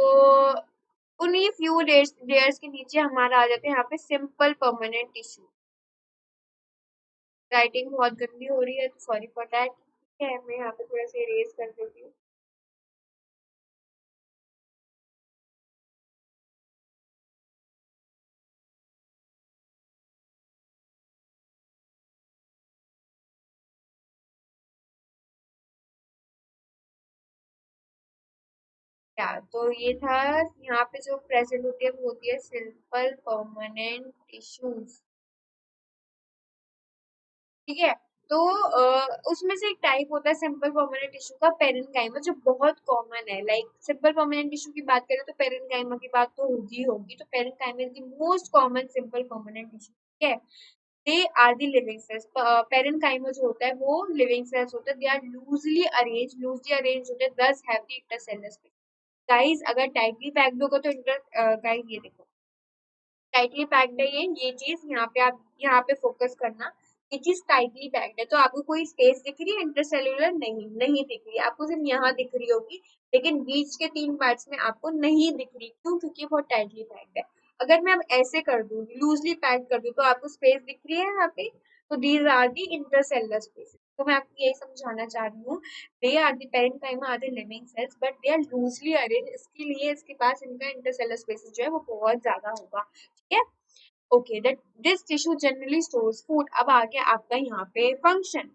Speaker 1: उन्हीं फ्यू लेयर्स के नीचे हमारा आ जाते हैं यहाँ पे सिंपल परमानेंट टिश्यू। राइटिंग बहुत गंदी हो रही है तो सॉरी फॉर दैट। ठीक है, मैं यहाँ पे थोड़ा सा इरेज कर देती हूँ। क्या तो ये था, यहाँ पे जो प्रेजेंट होती है वो होती है सिंपल परमानेंट टिश्यूज। ठीक है, तो उसमें से एक टाइप होता है सिंपल परमानेंट टिश्यू का पेरेन्काइमा, जो बहुत कॉमन है। लाइक सिंपल परमानेंट टिश्यू की बात करें तो पेरेन्काइमा की बात तो होगी। तो parenchyma is the most common simple permanent tissue. ठीक है, they are the living cells. Parenchyma जो होता है वो लिविंग सेल्स होता है। दे आर लूजली अरेंज होते हैं, दस have the intercellular space. Guys अगर टाइटली पैक्ड होगा तो इंटर गाइस ये देखो, टाइटली पैक्ड है ये चीज यहाँ पे आप यहाँ पे फोकस करना। ये चीज टाइटली पैक्ड है, तो आपको कोई स्पेस दिख रही है इंटरसेल्यूलर, नहीं नहीं दिख रही है आपको, सिर्फ यहाँ दिख रही होगी, लेकिन बीच के तीन पार्ट्स में आपको नहीं दिख रही। क्यों? क्योंकि बहुत टाइटली पैक्ड है। अगर मैं अब ऐसे कर दूँ, लूजली पैक कर दूँ, तो आपको स्पेस दिख रही है यहाँ पे। तो these are the intercellular spaces. तो मैं आपको यही समझाना चाह रही हूँ, they are the parenchyma are the living cells, but they are loosely arrange. इसके लिए इसके पास इनका इंटरसेलुलर स्पेसेस जो है वो बहुत ज्यादा होगा। ठीक है, okay, that this tissue generally stores food. अब आ गया आपका यहाँ पे फंक्शन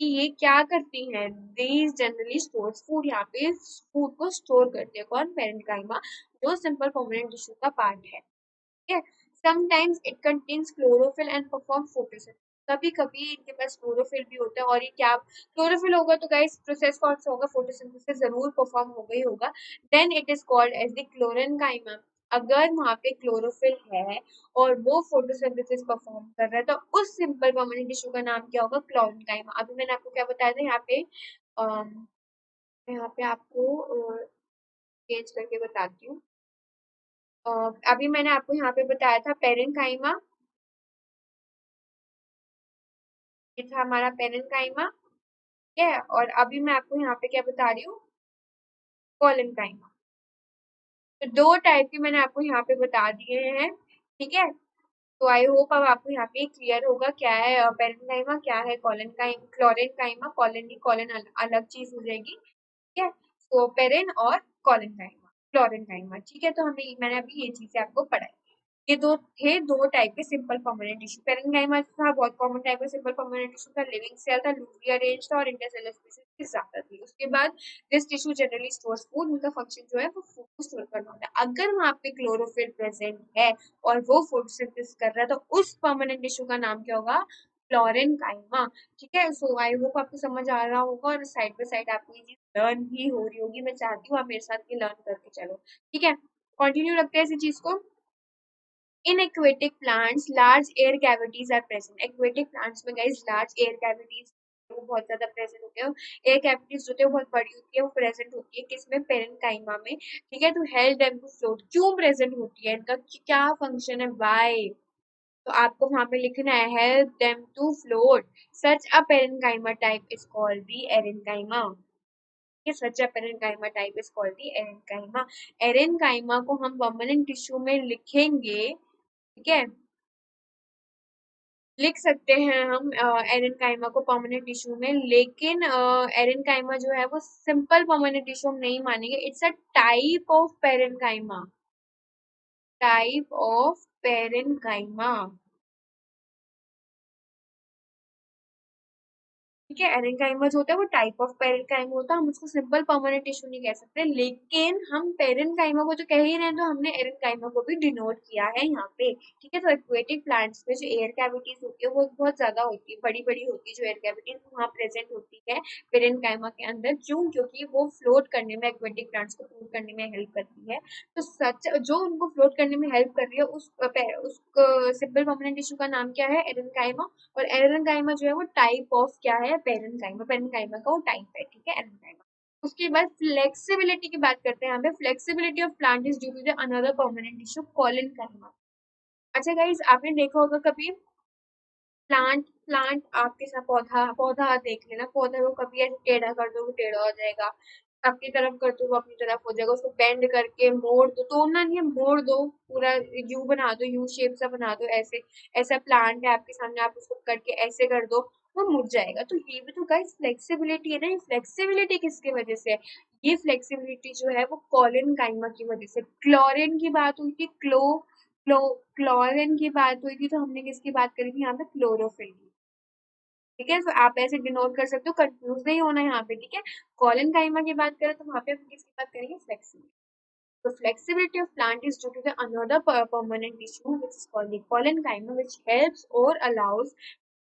Speaker 1: कि ये क्या करती हैं। दीज जनरली स्टोर्स फूड, यहाँ पे फूड को स्टोर करते हैं कौन, पेरेन्काइमा, जो सिंपल परमानेंट टिश्यू का पार्ट है। ठीक है, sometimes it contains chlorophyll and perform photosynthesis. कभी कभी इनके पास क्लोरोफिल भी होता है, और ये क्या क्लोरोफिल होगा तो गाइस प्रोसेस कौन सा होगा, फोटोसिंथेसिस जरूर परफॉर्म होगा ही होगा। Then it is called as the chlorenchyma. अगर वहां पे क्लोरोफिल है और वो फोटोसिंथेसिस परफॉर्म कर रहा है, तो उस सिंपल परमानेंट टिश्यू का नाम क्या होगा, क्लोरेनकाइमा। अभी मैंने आपको क्या बताया था यहाँ पे, अम, यहाँ पे आपको चेंज करके बताती हूँ। अभी मैंने आपको यहाँ पे बताया था पेरेन्काइमा, ये था हमारा पेरेन्काइमा। ठीक है, और अभी मैं आपको यहाँ पे क्या बता रही हूँ, कोलेनकाइमा। तो दो टाइप के मैंने आपको यहाँ पे बता दिए हैं। ठीक है, तो आई होप अब आपको यहाँ पे क्लियर होगा क्या है पेरेंकाइमा, क्या है क्लोरेनकाइमा। कॉलन नहीं, कॉलन अलग चीज हो जाएगी, ठीक है। तो पेरेन और कॉलेनकाइमा, क्लोरेनकाइमा, ठीक है। तो हमें मैंने अभी ये चीजें आपको पढ़ाई। ये दो टाइप के सिंपल परमानेंट टिश्यू। पेरेन्काइमा था बहुत कॉमन टाइप का सिंपल परमानेंट टिश्यू था, लिविंग सेल था, लूजली अरेंज था और इंटरसेलुलर स्पेसेस की ज्यादा थी। उसके बाद this tissue generally stores food, उनका फंक्शन जो है वो फूड को स्टोर करना होता है। अगर वहां पे क्लोरोफिल प्रेजेंट है और वो फोटोसिंथेसिस कर रहा है तो उस परमानेंट टिश्यू का नाम क्या होगा? फ्लोरेनकाइमा, ठीक है। सो आई होप आपको समझ आ रहा होगा और साइड बाय साइड आपको ये चीज लर्न भी हो रही होगी। मैं चाहती हूँ आप मेरे साथ ये लर्न करके चलो, ठीक है। कंटिन्यू रखते हैं इसी चीज को। In aquatic plants, large air cavities are present. Aquatic plants में guys large air cavities वो बहुत ज्यादा प्रेजेंट होते हैं। एयर कैविटीज जो होते हैं वो बहुत बड़ी होती है, वो प्रेजेंट होती है किसमें? पेरेन्काइमा में, ठीक है। तो हेल्प देम टू फ्लोट, क्यों प्रेजेंट होती है, इनका क्या फंक्शन है, व्हाई? तो आपको वहां पे लिखना है help them to float. Such a parenchyma type is called the aerenchyma. ये such a parenchyma type is called the aerenchyma. Aerenchyma को हम परमानेंट टिश्यू में लिखेंगे, ठीक है। लिख सकते हैं हम एरेन्काइमा को परमानेंट टिश्यू में, लेकिन एरेन्काइमा जो है वो सिंपल परमानेंट टिश्यू हम नहीं मानेंगे। It's a type of parenchyma, type of parenchyma, ठीक है। एरेन्काइमा जो होता है वो टाइप ऑफ पेरेन्काइमा होता है, हम उसको सिंपल परमानेंट टिश्यू नहीं कह सकते, लेकिन हम पेरेन्काइमा को तो कह ही रहे हैं तो हमने एरेन्काइमा को भी डिनोट किया है यहाँ पे, ठीक है। तो एक्वेटिक प्लांट्स में जो एयर कैविटीज होती है वो बहुत ज्यादा होती है, बड़ी बड़ी होती है जो एयर कैविटीज वहाँ प्रेजेंट होती है पेरेन्काइमा के अंदर। क्यों? क्योंकि वो फ्लोट करने में, एक्वेटिक प्लांट्स को फ्लोट करने में हेल्प करती है। तो सच जो उनको फ्लोट करने में हेल्प कर रही है उस सिंपल परमानेंट टिश्यू का नाम क्या है? एरेन्काइमा। और एरेन्काइमा जो है वो टाइप ऑफ क्या है? पेरेन्काइमा। पेरेन्काइमा का वो टाइप है, ठीक है, एरेन्काइमा। उसके बाद फ्लेक्सिबिलिटी की बात करते हैं यहाँ पे। Flexibility of plant is due to the another permanent tissue collenchyma. अच्छा गाइस, आपने देखा होगा कभी प्लांट प्लांट आपके साथ पौधा पौधा देख लेना, पौधे को कभी ऐसे टेढ़ा कर दो वो टेढ़ा हो जाएगा, अपनी तरफ कर दो वो अपनी तरफ हो जाएगा। उसको बेंड करके मोड़ दो, तोड़ना नहीं है, मोड़ दो, पूरा यू बना दो, यू शेप सा बना दो। ऐसे ऐसा प्लांट है आपके सामने, आप उसको करके ऐसे कर दो, वो मुड़ जाएगा। तो ये भी तो गाइस फ्लेक्सिबिलिटी है ना। ये फ्लेक्सिबिलिटी किसकी वजह से है? ये फ्लेक्सिबिलिटी जो है वो कॉलिन काइमा की वजह से। क्लोरीन की बात हुई थी, क्लोरीन की बात हुई थी, तो हमने किसकी बात करी थी यहाँ पे? क्लोरोफिल की, ठीक है। तो आप ऐसे डिनोट कर सकते हो, कंफ्यूज नहीं होना यहाँ पे, ठीक है। कॉलन काइमा की बात करें तो वहां पे हम किसकी बात करेंगे? फ्लेक्सिबिलिटी। तो flexibility of plant is due to the another permanent tissue which is called the collenchyma, which helps or allows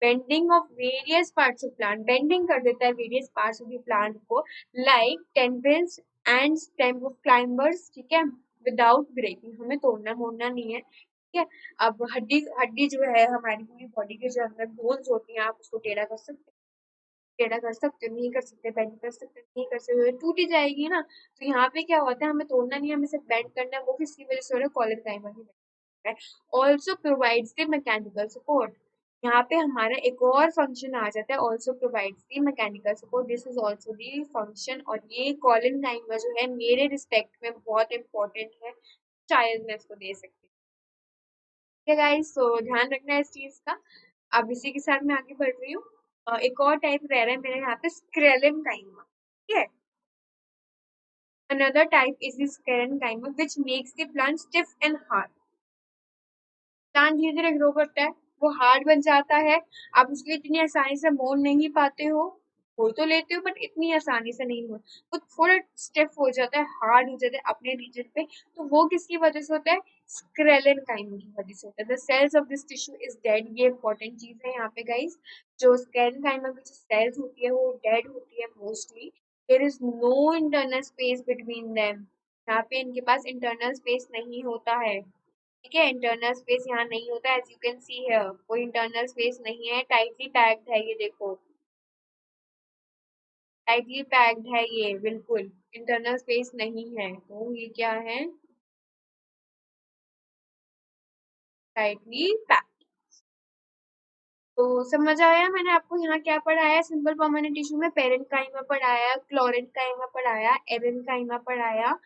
Speaker 1: bending of various parts of plant. Bending कर देता है various parts of the plant को, like tendrils and stem of climbers, ठीक है, without breaking। हमें तोड़ना मोड़ना नहीं है, ठीक है। अब हड्डी हड्डी जो है हमारी पूरी बॉडी के जो अंदर बोन्स होती हैं, आप उसको टेढ़ा कर सकते हैं, टेढ़ा कर सकते हो, नहीं कर सकते, बेंड कर सकते हो, नहीं कर सकते, टूट ही जाएगी ना। तो यहाँ पे क्या होता है, हमें तोड़ना नहीं है, हमें सिर्फ बेंड करना है। वो किसकी वजह से हो रहा है? कॉलर काइमा की वजह से। Also provides the mechanical support. यहाँ पे हमारा एक और फंक्शन आ जाता है, also provides the mechanical support. This is also the function. और ये कॉलिन काइमा जो है मेरे रिस्पेक्ट में बहुत इंपॉर्टेंट है, शायद मैं इसको दे सकती हूँ, ठीक है गाइस। तो ध्यान रखना है इस चीज का। अब इसी के साथ मैं आगे बढ़ रही हूँ। एक और टाइप रह रहा है मेरे यहाँ पे, स्क्रेलन काइमा, ठीक है। Another type is sclerenchyma which makes the plant stiff and hard. Plant धीरे धीरे ग्रो करता है, वो हार्ड बन जाता है, आप उसको इतनी आसानी से मोड़ नहीं पाते हो, हो तो लेते हो बट इतनी आसानी से नहीं हो, वो थोड़ा स्टिफ हो जाता है, हार्ड हो जाता है अपने रीजन पे। तो वो किसकी वजह से होता है? स्क्रेलन काइमा की वजह से होता है। The cells of this tissue is dead. ये इंपॉर्टेंट चीज है यहाँ पे गाइस। जो स्क्रेलन काइमा की जो सेल्स होती है वो डेड होती है mostly. There is no internal space between them. यहाँ पे इनके पास इंटरनल स्पेस नहीं होता है, ठीक है। इंटरनल स्पेस यहाँ नहीं होता, as you can see here कोई इंटरनल स्पेस नहीं है, टाइटली पैक्ड है, ये देखो टाइटली पैक्ड है, ये बिल्कुल इंटरनल स्पेस नहीं है। तो ये क्या है? Tightly packed. तो समझ आया मैंने आपको यहाँ क्या पढ़ाया? सिंपल परमानेंट टिश्यू में पेरेन्काइमा पढ़ाया, क्लोरेन्काइमा पढ़ाया, एरेन्काइमा पढ़ाया,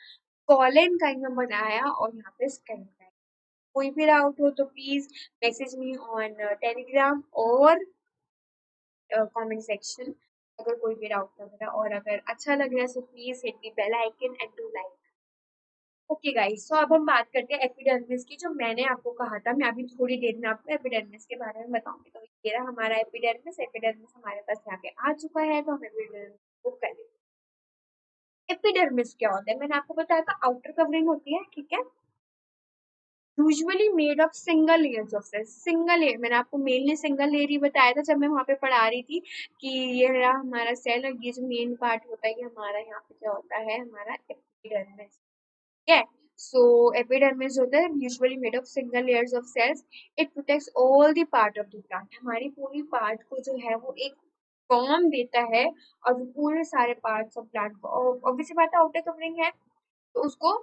Speaker 1: कॉलेन्काइमा पढ़ाया और यहाँ पे स्केलेन्काइमा। कोई भी डाउट हो तो please message me on Telegram और कमेंट सेक्शन, अगर कोई भी डाउट लग रहा है, और अगर अच्छा लग रहा है so please hit the bell icon and do like. Okay guys, तो अब हम बात करते हैं एपिडर्मिस की, जो मैंने आपको कहा था मैं अभी थोड़ी देर में आपको एपिडर्मिस के बारे में बताऊंगी। तो ये रहा हमारा एपिडर्मिस। एपिडर्मिस हमारे पास यहाँ पे आ चुका है, तो हम एपिडर्मिस को कर लेंगे। एपिडर्मिस क्या होता है? मैंने आपको बताया था आउटर कवरिंग होती है, ठीक है, usually made of single layers of cell. Single layer, मैंने आपको मेनली सिंगल लेयर ही बताया था जब मैं वहां पे पढ़ा रही थी कि ये रहा हमारा सेल, और ये जो मेन पार्ट होता है ये हमारा यहाँ पे क्या होता है, हमारा एपिडर्मिस, ठीक है। सो एपिडर्मिस होता है usually made of single layers of cells. It protects all the part of the plant. हमारी पूरी पार्ट को जो है वो एक फॉर्म देता है, और वो पूरे सारे पार्ट्स ऑफ प्लांट को, ऑब्वियसली बात है आउटर कवरिंग है तो उसको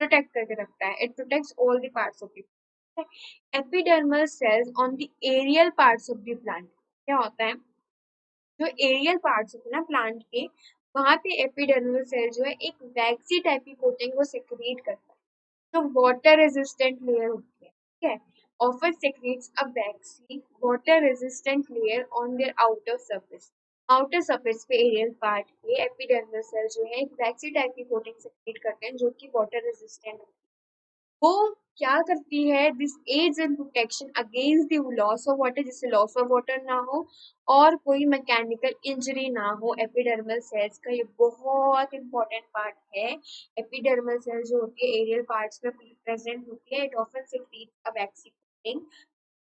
Speaker 1: प्रोटेक्ट करके रखता है। It protects all the parts of the epidermal cells on the aerial parts of the plant. क्या होता है, जो एरियल पार्ट्स होते हैं ना प्लांट के, वहां पे एपिडर्मल सेल जो है एक वैक्सी टाइप की कोटिंग वो सेक्रेट करता है, तो वाटर रेजिस्टेंट लेयर होती है, ठीक है। Offer secrets a vaccine water resistant layer on their outer surface. Outer surface पे एरियल पार्ट के एपिडर्मल सेल जो है एक वैक्सी टाइप की कोटिंग सेक्रेट करते हैं, जो कि वाटर रेजिस्टेंट होती है। वो क्या करती है, this aids in protection against the loss of water, जिससे लॉस ऑफ वाटर ना हो और कोई मैकेनिकल इंजरी ना हो एपिडर्मल सेल्स का। ये बहुत इंपॉर्टेंट पार्ट है। एपिडर्मल सेल जो होती है एरियल पार्ट्स में प्रेजेंट होती है। It often secrete a vaccine coating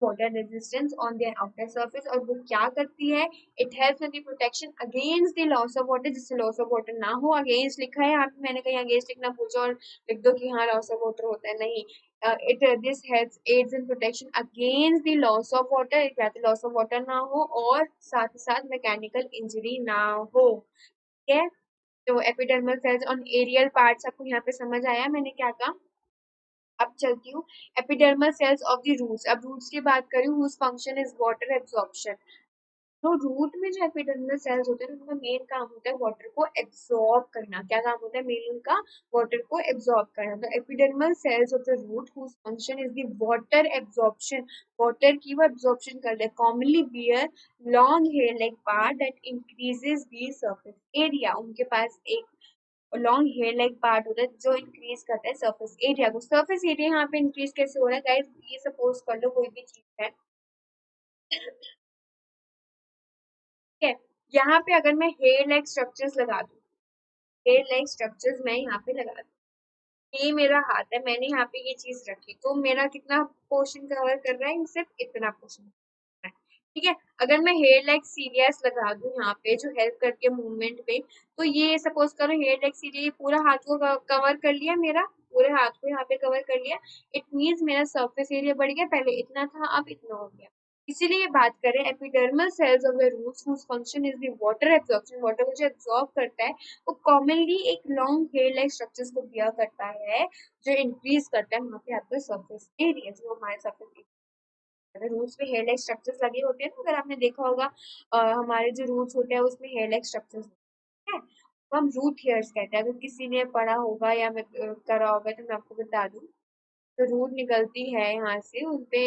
Speaker 1: water resistance on their outer surface, और वो क्या करती है, it helps in the protection against the loss of water, जिससे लॉस ऑफ वाटर ना हो। अगेंस्ट लिखा है यहाँ पे, मैंने कहीं अगेंस्ट लिखना पूछा और लिख दो कि हाँ लॉस ऑफ वाटर होता है, नहीं। It this helps aids in protection against the loss of water, या तो लॉस ऑफ वाटर ना हो और साथ ही साथ मैकेनिकल इंजरी ना हो, ठीक है। तो epidermal cells on aerial parts आपको यहाँ पे समझ आया मैंने क्या कहा। अब चलती हूँ epidermal cells of the roots. अब रूट्स की बात करें, whose function is water absorption. तो रूट में जो एपिडर्मल सेल्स होते हैं उनका मेन काम होता है वाटर को एब्जॉर्ब करना। क्या काम होता है मेन उनका? वाटर को एब्जॉर्ब करना। तो epidermal cells of the root whose function is the water absorption, water की वो एब्जॉर्प्शन कर दे। Commonly bear long hair like part that increases the surface area. उनके पास एक लॉन्ग हेयर लाइक पार्ट होता है जो इंक्रीज करता है सरफेस एरिया को। सरफेस एरिया यहाँ पे इंक्रीज कैसे हो रहा है गाइस, ये सपोज कर लो कोई भी चीज है, ठीक है। यहाँ पे अगर मैं हेयर लाइक स्ट्रक्चर्स लगा दूँ, हेयर लाइक स्ट्रक्चर्स मैं यहाँ पे लगा दूँ, ये मेरा हाथ है, मैंने यहाँ पे ये चीज रखी, तो मेरा कितना पोर्शन कवर कर रहा है, सिर्फ इतना पोर्शन कर रहा है, ठीक है। अगर मैं हेयर लाइक सीरियस लगा दूं यहाँ पे जो हेल्प करती है मूवमेंट पे, तो ये सपोज करो हेयर लाइक सीरियस ये पूरा हाथ को कवर कर लिया, मेरा पूरे हाथ को यहाँ पे कवर कर लिया। इट मीन्स मेरा सरफेस एरिया बढ़ गया, पहले इतना था अब इतना हो गया। इसीलिए बात करें epidermal cells of the roots whose function is the water absorption, water को जो एब्जॉर्ब करता है वो कॉमनली एक लॉन्ग हेयर लाइक स्ट्रक्चर्स को बियर करता है, जो इंक्रीज करता है वहाँ पे आपका सरफेस एरिया, जो हमारे सरफेस एरिया। रूट्स पे हेयर लाइक स्ट्रक्चर्स लगे होते हैं ना, अगर आपने देखा होगा हमारे जो रूट्स होते हैं उसमें हेयर लाइक स्ट्रक्चर्स होते हैं, तो हम रूट हेयर्स कहते हैं। अगर किसी ने पढ़ा होगा या मैं करा होगा तो मैं आपको बता दूं, तो रूट निकलती है यहाँ से, उनपे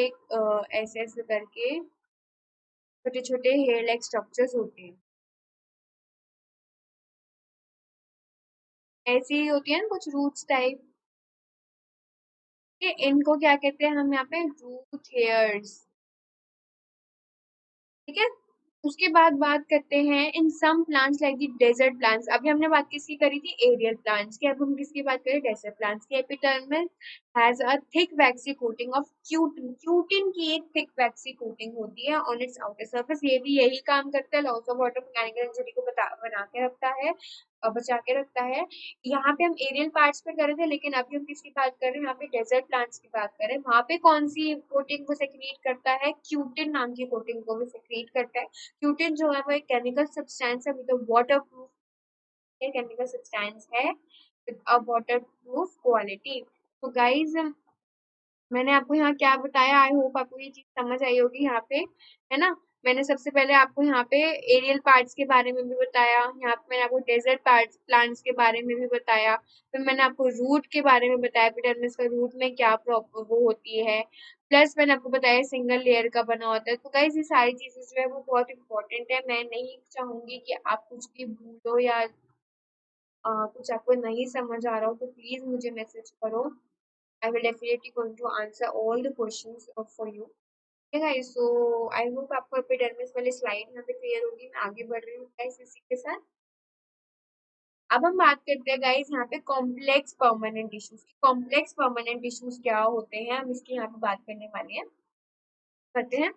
Speaker 1: ऐसे ऐसे करके छोटे छोटे हेयर लाइक स्ट्रक्चर्स होते हैं, ऐसी ही होती है ना कुछ रूट्स टाइप के। इनको क्या कहते हैं हम यहाँ पे, रूट हेयर्स, ठीक है। उसके बाद बात करते हैं in some plants like the desert plants. अभी हमने बात किसकी करी थी, एरियल प्लांट्स की, अब हम किसकी बात करें, डेजर्ट प्लांट्स की। Epidermis has a thick vaccine coating of cutin. Cutin की एक थिक वैक्सी कोटिंग होती है ऑन इट्स आउटर सरफेस। ये भी यही काम करता है, loss of water mechanical injury को बना के रखता है और बचा के रखता है। यहाँ पे हम एरियल पार्ट्स पे कर रहे थे, लेकिन अभी हम किसकी बात कर रहे हैं, यहाँ पे डेजर्ट प्लांट्स की बात कर रहे हैं। वहां पे कौन सी कोटिंग को सेक्रेट करता है, क्यूटिन नाम की कोटिंग को भी सेक्रेट करता है। क्यूटिन जो है वो एक केमिकल सब्सटेंस है with water proof, chemical substance है with a water proof quality. तो गाइज मैंने आपको यहाँ क्या बताया, आई होप आपको ये चीज समझ आई होगी यहाँ पे, है ना। मैंने सबसे पहले आपको यहाँ पे एरियल पार्ट्स के बारे में भी बताया, यहाँ पे मैंने आपको डेजर्ट पार्ट्स प्लांट्स के बारे में भी बताया, फिर मैंने आपको रूट के बारे में बताया, एपिडर्मिस का रूट में क्या प्रॉब्लम वो होती है, प्लस मैंने आपको बताया सिंगल लेयर का बना होता है। तो गाइस ये सारी चीजें जो है वो बहुत इंपॉर्टेंट है। मैं नहीं चाहूंगी कि आप कुछ भी भूलो या कुछ आपको नहीं समझ आ रहा हो तो प्लीज मुझे मैसेज करो। I will definitely going to answer all the questions for you. Okay guys, so I hope आपको एपिडर्मिस वाली स्लाइड यहाँ पे क्लियर होगी। मैं आगे बढ़ रही हूँ गाइस इसी के साथ। अब हम बात करते हैं गाइस यहाँ पे कॉम्प्लेक्स परमानेंट टिश्यूज की। कॉम्प्लेक्स परमानेंट टिश्यूज क्या होते हैं, हम इसकी यहाँ पे बात करने वाले हैं। करते हैं।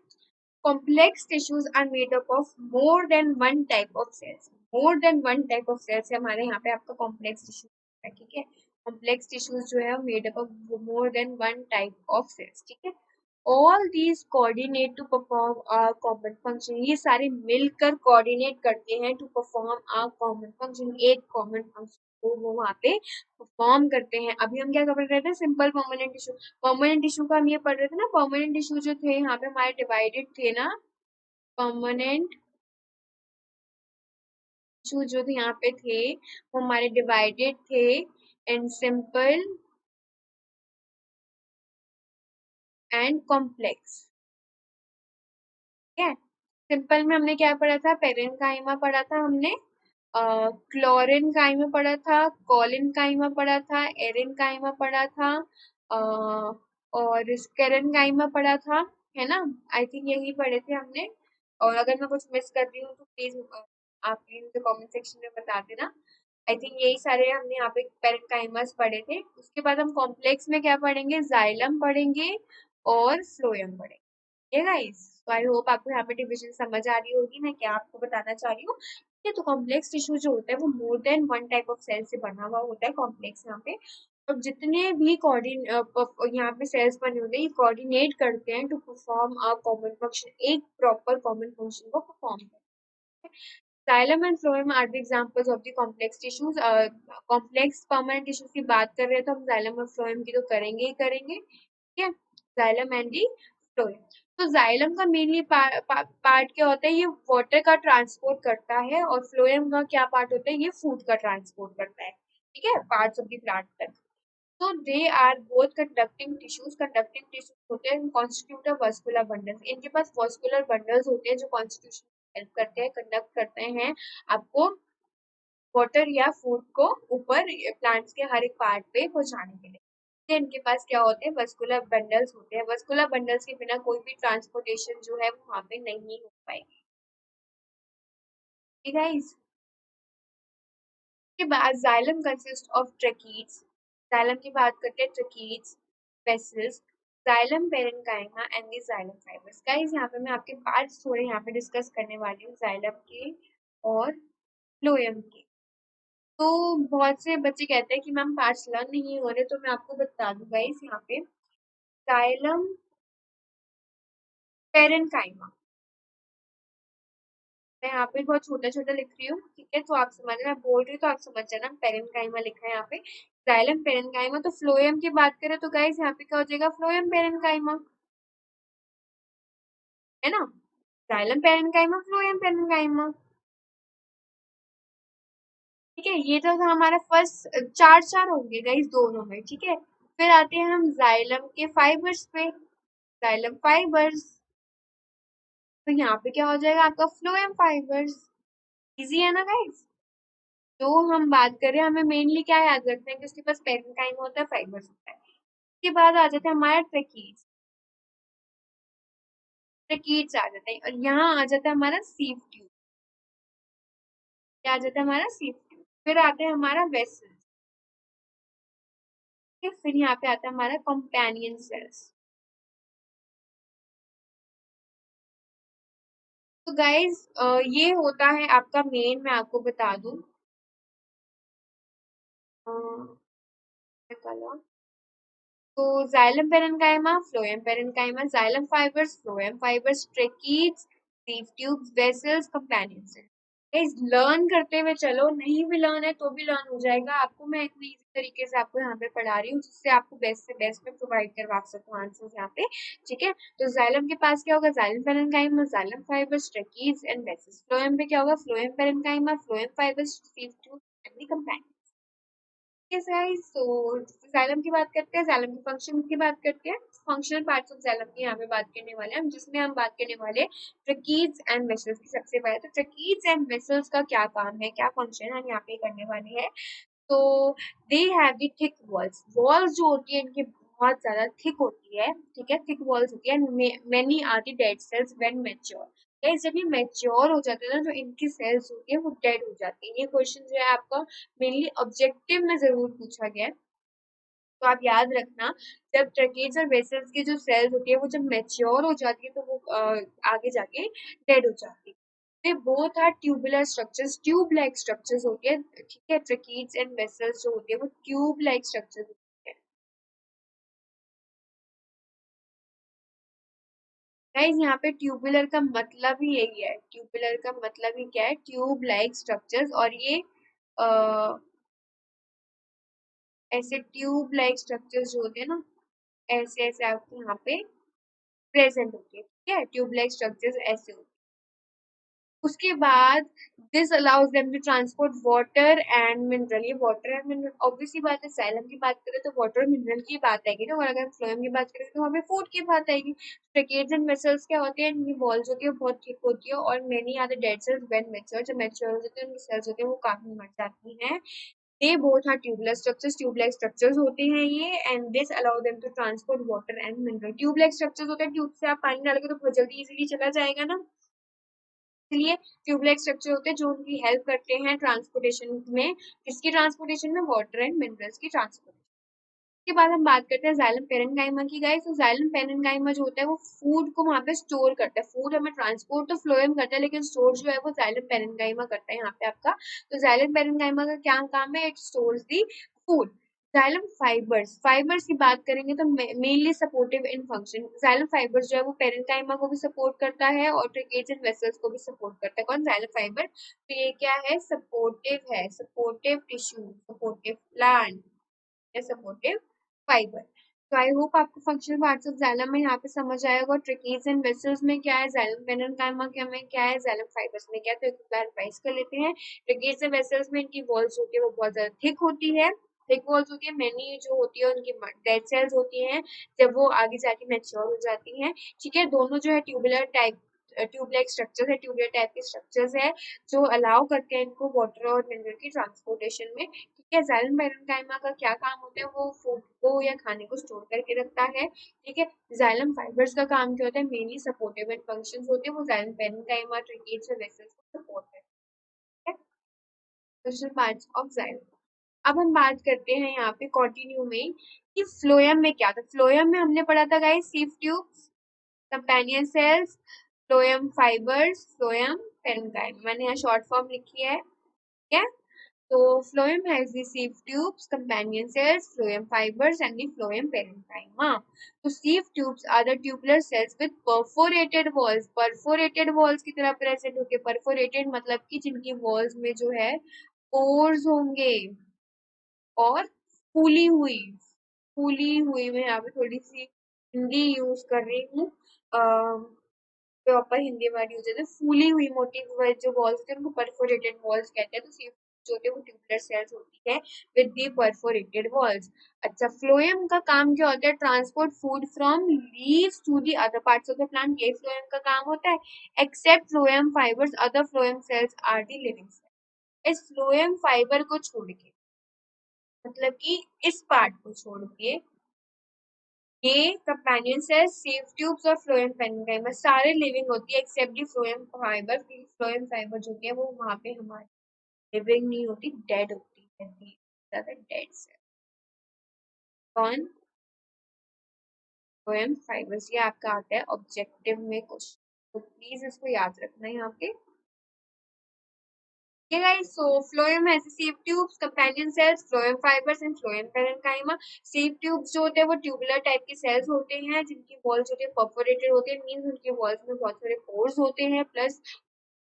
Speaker 1: Complex tissues are made up of more than one type of cells. More than one type of cells है हमारे यहाँ पे आपका complex tissue है, ठीक है। Complex tissues जो है made up of more than one type of cells, ठीक है। All these coordinate to perform a common function. ये सारे मिलकर coordinate करते हैं to perform a common function. एक common function को वो वहाँ पे परफॉर्म करते हैं। अभी हम क्या कर रहे थे, simple permanent tissue. Permanent tissue का हम ये पढ़ रहे थे ना, परमानेंट टिश्यू जो थे यहाँ पे हमारे डिवाइडेड थे ना, परमानेंट टिश्यू जो थे यहाँ पे थे वो हमारे डिवाइडेड थे एंड सिंपल एंड कॉम्प्लेक्स, ठीक है। सिंपल में हमने क्या पढ़ा था, पेरेन्काइमा पढ़ा था हमने, क्लोरेन्काइमा पढ़ा था, कोलिनकाइमा पढ़ा था, एरेन्काइमा पढ़ा था, और स्केरेन्काइमा पढ़ा था, है ना। आई थिंक यही पढ़े थे हमने। और अगर मैं कुछ मिस कर रही हूँ तो प्लीज आप प्लीज मुझे कमेंट सेक्शन में बता देना। आई थिंक यही सारे हमने यहाँ पे पेरेन्काइमस पढ़े थे। उसके बाद हम कॉम्प्लेक्स में क्या पढ़ेंगे, जाइलम पढ़ेंगे और फ्लोएम पढ़ेंगे। ये गाइस, तो आई होप आपको यहाँ पे डिवीजन समझ आ रही होगी मैं क्या आपको बताना चाह रही हूँ। ठीक है, तो कॉम्प्लेक्स टिश्यू जो होता है वो more than one type of cell से बना हुआ होता है कॉम्प्लेक्स यहाँ पे। और जितने भी यहाँ पे सेल्स बने होते हैं ये कोऑर्डिनेट करते हैं to perform a common function, एक प्रॉपर कॉमन फंक्शन को परफॉर्म करते हैं। Xylem and phloem are the examples of the complex tissues. Complex permanent tissues की बात कर रहे हैं तो हम जाइलम और फ्लोएम की तो करेंगे ही करेंगे, ठीक है। Xylem and the phloem. तो जाइलम का मेनली पार्ट क्या होता है, ये वाटर का ट्रांसपोर्ट करता है, और फ्लोएम का क्या पार्ट होता है, ये फूड का ट्रांसपोर्ट करता है, ठीक है, पार्ट्स ऑफ द प्लांट तक। तो they are both conducting tissues. Conducting tissues होते हैं कॉन्स्टिट्यूट ऑफ वस्कुलर बंडल्स। इनके पास वस्कुलर बंडल्स होते हैं जो कॉन्स्टिट्यूशन हेल्प करते हैं, कंडक्ट करते हैं आपको वाटर या फूड को ऊपर प्लांट्स के हर एक पार्ट पे पहुंचाने के लिए। तो इनके पास क्या होते हैं, वस्कुलर बंडल्स होते हैं। वस्कुलर बंडल्स के बिना कोई भी ट्रांसपोर्टेशन जो है वो वहां पे नहीं हो पाएगी, ठीक है। के बाद xylem consist of tracheids. Xylem की बात करते हैं, tracheids, vessels, xylem parenchyma and the xylem fibres. Guys यहाँ पे मैं आपके पार्ट्स थोड़े यहाँ पे डिस्कस करने वाली हूँ, जाइलम के और फ्लोएम के। तो बहुत से बच्चे कहते हैं कि मैम पार्ट्स लर्न नहीं हो रहे, तो मैं आपको बता दूं गाइस यहाँ पे जाइलम पेरेन्काइमा, मैं यहाँ पे बहुत छोटा छोटा लिख रही हूँ, ठीक है, तो आप समझ, मैं बोल रही हूँ तो आप समझ जाना, पेरेन्काइमा लिखा है यहाँ पे, जाइलम पेरेन्काइमा। तो फ्लोएम की बात करें तो गाइस यहाँ पे क्या हो जाएगा, फ्लोएम पेरेन्काइमा, है ना। जाइलम पेरेन्काइमा, फ्लोएम पेरेन्काइमा, ठीक है। ये तो था हमारा फर्स्ट, चार चार होंगे गाइस दोनों में, ठीक है। फिर आते हैं हम जाइलम के फाइबर्स पे, जाइलम फाइबर्स। तो यहाँ पे क्या हो जाएगा आपका, फ्लोएम फाइबर्स। इजी है ना गाइस। जो हम बात करें हमें मेनली क्या याद रखना है कि उसके पास पेरेन्काइमा होता है, फाइबर्स होता है। उसके बाद आ जाता है हमारा ट्रेकीज, ट्रेकीज आ जाता है, और यहाँ आ जाता है हमारा सीव ट्यूब, क्या आ जाता है हमारा सीव ट्यूब। फिर आता है हमारा वेसल, फिर यहाँ पे आता है हमारा कंपेनियन सेल्स। तो गाइज ये होता है आपका मेन, मैं आपको बता दूं, तो xylem parenchyma, phloem parenchyma, xylem fibres, phloem fibres, tracheids, sieve tubes, vessels, companion cells, guys learn करते हुए चलो, नहीं भी लर्न है तो भी लर्न हो जाएगा आपको। मैं इतनी इजी तरीके से आपको यहाँ पे पढ़ा रही हूँ जिससे आपको बेस्ट से बेस्ट में प्रोवाइड करवा सकूँ आंसर्स यहाँ पे। ठीक है, तो जाइलम के पास क्या होगा, xylem parenchyma, xylem fibres, tracheids and vessels. Phloem पे क्या होगा, phloem parenchyma, phloem fibres, leaf tube and the companion. Yes guys, तो जाइलम की बात करते हैं, जाइलम के फंक्शन की बात करते हैं। फंक्शनल पार्ट्स ऑफ जाइलम की यहाँ पे बात करने वाले हैं हम, जिसमें हम बात करने वाले ट्रकीज एंड वेसल्स की। सबसे पहले तो ट्रकीज एंड वेसल्स का क्या काम है, क्या फंक्शन है, हम यहाँ पे करने वाले हैं। तो they have the thick walls, walls जो होती है इनकी बहुत ज्यादा थिक होती है। ठीक है, थिक वॉल्स होती है। Many are the dead cells when mature. Guys जब ये मैच्योर हो जाते हैं ना, जो इनकी सेल्स होती है वो डेड हो जाती है। ये क्वेश्चन जो है आपका मेनली ऑब्जेक्टिव में जरूर पूछा गया है, तो आप याद रखना। जब ट्रकेज और वेसल्स की जो सेल्स होती है वो जब मैच्योर हो जाती है तो वो आगे जाके डेड हो जाती है। they both are tubular structures, tube like structures होती है। ठीक है, ट्रकीज एंड वेसल्स जो होती है वो ट्यूब लाइक स्ट्रक्चर्स होती है। गाइस यहाँ पे ट्यूबुलर का मतलब ही यही है, ट्यूबुलर का मतलब ही क्या है, ट्यूब लाइक स्ट्रक्चर्स। और ये आ, ऐसे ट्यूब लाइक स्ट्रक्चर्स जो होते हैं ना, ऐसे ऐसे आपको यहाँ पे प्रेजेंट होती है। ठीक है, ट्यूब लाइक स्ट्रक्चर्स ऐसे होते हैं। उसके बाद this allows them to transport water and mineral. ये वाटर एंड मिनरल ऑब्वियसली बात है, साइलम की बात करें तो वाटर और मिनरल की बात आएगी ना, और अगर फ्लोएम की बात करें तो हमें फूड की बात आएगी। ट्रकेट्स एंड वेसल्स क्या होते हैं, इनकी वॉल्स होती है बहुत थिक होती है, और many are the dead cells when mature, जब मैच्योर हो जाते हैं उनकी सेल्स होती है वो काफी मर जाती हैं। They both are tubular structures, tubelike structures होते हैं ये, and this allow them to transport water and mineral. Tubelike structures होते हैं, ट्यूब से आप पानी डालोगे तो बहुत जल्दी इजीली चला जाएगा ना, इसलिए ट्यूबलाइक स्ट्रक्चर होते हैं जो उनकी हेल्प करते हैं ट्रांसपोर्टेशन में। किसकी ट्रांसपोर्टेशन में, वाटर एंड मिनरल्स की ट्रांसपोर्टेशन। के बाद हम बात करते हैं जाइलम पेरेन्काइमा की। गाइस तो जाइलम पेरेन्काइमा जो होता है वो फूड को वहां पे स्टोर करता है। फूड हमें ट्रांसपोर्ट तो फ्लोएम करता है, लेकिन स्टोर जो है वो जाइलम पेरेन्काइमा करता है यहाँ पे आपका। तो जाइलम पेरेन्काइमा का क्या काम है, it stores the food. Xylem fibres, fibres की बात करेंगे तो mainly supportive in function. Xylem fibres जो है वो पेरेन्काइमा को भी सपोर्ट करता है और ट्रिकेट्स एंड वेसल्स को भी सपोर्ट करता है। कौन, जाइलम फाइबर। तो ये क्या है, सपोर्टिव है, सपोर्टिव टिश्यू, सपोर्टिव प्लांट या सपोर्टिव फाइबर। तो आई होप आपको फंक्शनल पार्ट्स ऑफ जाइलम में यहाँ पे समझ आया होगा। ट्रकीज एंड वेसल्स में क्या है, जाइलम पेरेन्काइमा के में क्या है, जाइलम फाइबर्स में क्या है। तो एक बार रिवाइज कर लेते हैं। ट्रकीज एंड वेसल्स में इनकी वॉल्स होती है वो बहुत ज्यादा थिक होती है, थिक वॉल्स होती है। मैनी जो होती है उनकी डेड सेल्स होती हैं जब वो आगे जाके मैच्योर हो जाती हैं। ठीक है, दोनों जो है ट्यूबुलर टाइप, ट्यूबलाइक स्ट्रक्चर है, ट्यूबुलर टाइप के स्ट्रक्चर्स है जो अलाउ करते हैं इनको वाटर और मिनरल की ट्रांसपोर्टेशन में। ठीक है, जाइलम पेरेन्काइमा का क्या काम होता है, वो फूड को या खाने को स्टोर करके रखता है। ठीक है, जाइलम फाइबर्स का काम क्या होता है, मेनली सपोर्टिव एंड फंक्शंस होते हैं, वो जाइलम पेरेन्काइमा, ट्रिकेट्स और वेसल्स को सपोर्ट करते हैं। Special parts of xylem. अब हम बात करते हैं यहाँ पे कंटिन्यू में कि फ्लोएम में क्या था। फ्लोएम में हमने पढ़ा था guys, sieve tubes, companion cells, phloem fibres, phloem parenchyma. मैंने यहाँ शॉर्ट फॉर्म लिखी है। ठीक है, so phloem has the sieve tubes, companion cells, phloem fibers, and the phloem parenchyma. So sieve tubes are the tubular cells with perforated walls. Perforated walls की तरह present होके, perforated मतलब कि जिनकी walls में जो है pores होंगे, और फूली हुई, फूली हुई, मैं यहाँ पे थोड़ी सी हिंदी यूज कर रही हूँ, प्रॉपर हिंदी वर्ड यूज है। फूली हुई मोटी जो वॉल्स होती है उनको परफोरेटेड वॉल्स कहते हैं। तो सिर्फ जो होते हैं वो ट्यूबुलर सेल्स होती है विद दी परफोरेटेड वॉल्स। अच्छा, फ्लोएम का काम क्या होता है, transport food from leaves to the other parts of the plant, ये फ्लोएम का काम होता है। Except phloem fibres, other phloem cells are the living cells. इस फ्लोएम फाइबर को छोड़ के, मतलब कि इस पार्ट को छोड़ के, ये कंपेनियन सेल्स, सिव ट्यूब्स और फ्लोएम पेरेन्काइमा सारे लिविंग होती है एक्सेप्ट दी फ्लोएम फाइबर। फ्लोएम फाइबर जो होती है वो वहां पे हमारी लिविंग नहीं होती, डेड होती है, ज्यादा डेड सेल। कौन, फ्लोएम फाइबर्स। ये आपका आता है ऑब्जेक्टिव में क्वेश्चन, तो प्लीज इसको याद रखना यहाँ पे। Okay guys, so phloem has sieve tubes, companion cells, phloem fibers and phloem parenchyma. sieve tubes जो होते हैं वो ट्यूबुलर टाइप के सेल्स होते हैं जिनकी वॉल्स होती है परफोरेटेड होते हैं, मींस उनके वॉल्स में बहुत सारे पोर्स होते हैं, प्लस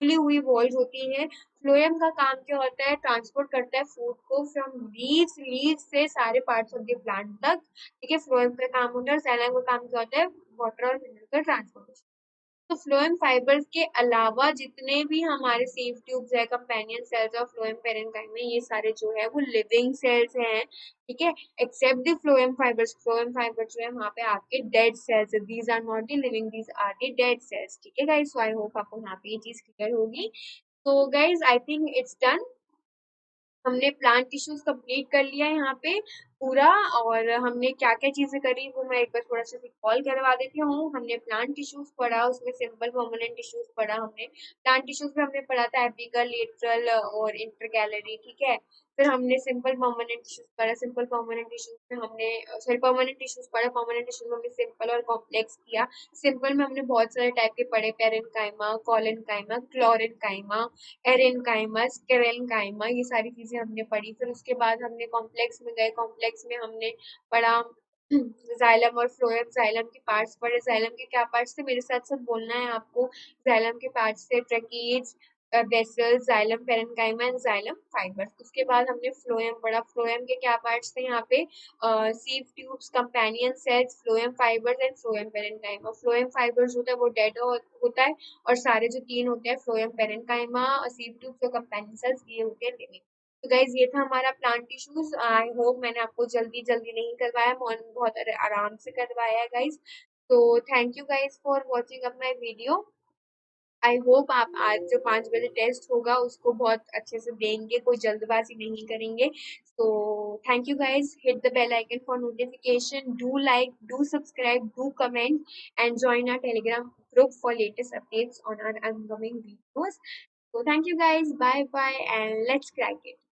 Speaker 1: खुली हुई वॉल्स होती हैं। फ्लोएम का काम क्या होता है, ट्रांसपोर्ट करता है फूड को फ्रॉम लीव्स से सारे पार्ट्स ऑफ द प्लांट तक। ठीक है, फ्लोएम का काम होता है, और जाइलम का काम क्या होता है, वाटर और मिनरल का ट्रांसपोर्टेशन। तो फ्लोएम फाइबर्स के अलावा जितने भी हमारे सेफ ट्यूब्स है, कंपेनियन सेल्स और फ्लोएम पेरेन्काइम में, ये सारे जो है वो लिविंग सेल्स हैं। ठीक है, एक्सेप्ट द फ्लोएम फाइबर्स जो है वहाँ पे आपके dead cells, these are not the living, these are the dead cells. ठीक है गाइस, सो आई होप आपको यहाँ पे ये चीज क्लियर होगी। तो guys I think it's done. हमने प्लांट टिश्यूज कंप्लीट कर लिया है यहाँ पे पूरा। और हमने क्या क्या चीजें करी वो मैं एक बार थोड़ा सा रिकॉल करवा देती हूँ। हमने प्लांट टिश्यूज पढ़ा, उसमें सिंपल परमानेंट टिश्यूज पढ़ा हमने। प्लांट टिश्यूज में हमने पढ़ा था एपिकल, लेटरल और इंटरकैलरी। ठीक है, फिर हमने सिंपल परमानेंट टिश्यूज पढ़ा। सिंपल परमानेंट टिश्यूज में हमने सॉरी परमानेंट टिश्यूज पढ़ा। परमानेंट टिश्यूज में हमने सिंपल और कॉम्प्लेक्स किया। सिंपल में हमने बहुत सारे टाइप के पढ़े, पेरेन्काइमा, कॉलेनकाइमा, क्लोरेनकाइमा, एरेनकाइमा, स्केरेनकाइमा, ये सारी चीजें हमने पढ़ी। फिर उसके बाद हमने कॉम्प्लेक्स में गए। कॉम्प्लेक्स में हमने पढ़ा जाइलम और फ्लोएम। जाइलम के पार्ट्स पढ़े। जाइलम के क्या पार्ट्स थे, मेरे साथ सब बोलना है आपको। जाइलम के पार्ट्स थे tracheids, vessels, xylem parenchyma and xylem fibres. उसके बाद हमने फ्लोएम पढ़ा। फ्लोएम के क्या पार्ट्स थे यहाँ पे, sieve tubes, companion cells, phloem fibres and phloem parenchyma. Phloem fibres होता है वो डेड होता है, और सारे जो तीन होते हैं फ्लोएम पेरेन्काइमा, सीव ट्यूब्स और कंपेनियन सेल्स, ये होते हैं लिविंग। तो गाइज ये था हमारा प्लांट टिश्यूज। आई होप मैंने आपको जल्दी जल्दी नहीं करवाया, बहुत आराम से करवाया है गाइज। तो thank you guys for watching up my video. I hope आप आज जो 5 बजे टेस्ट होगा उसको बहुत अच्छे से देंगे, कोई जल्दबाजी नहीं करेंगे। तो thank you guys, hit the bell icon for notification, do like, do subscribe, do comment and join our telegram group for latest updates on our upcoming videos. So thank you guys, bye bye, and let's crack it.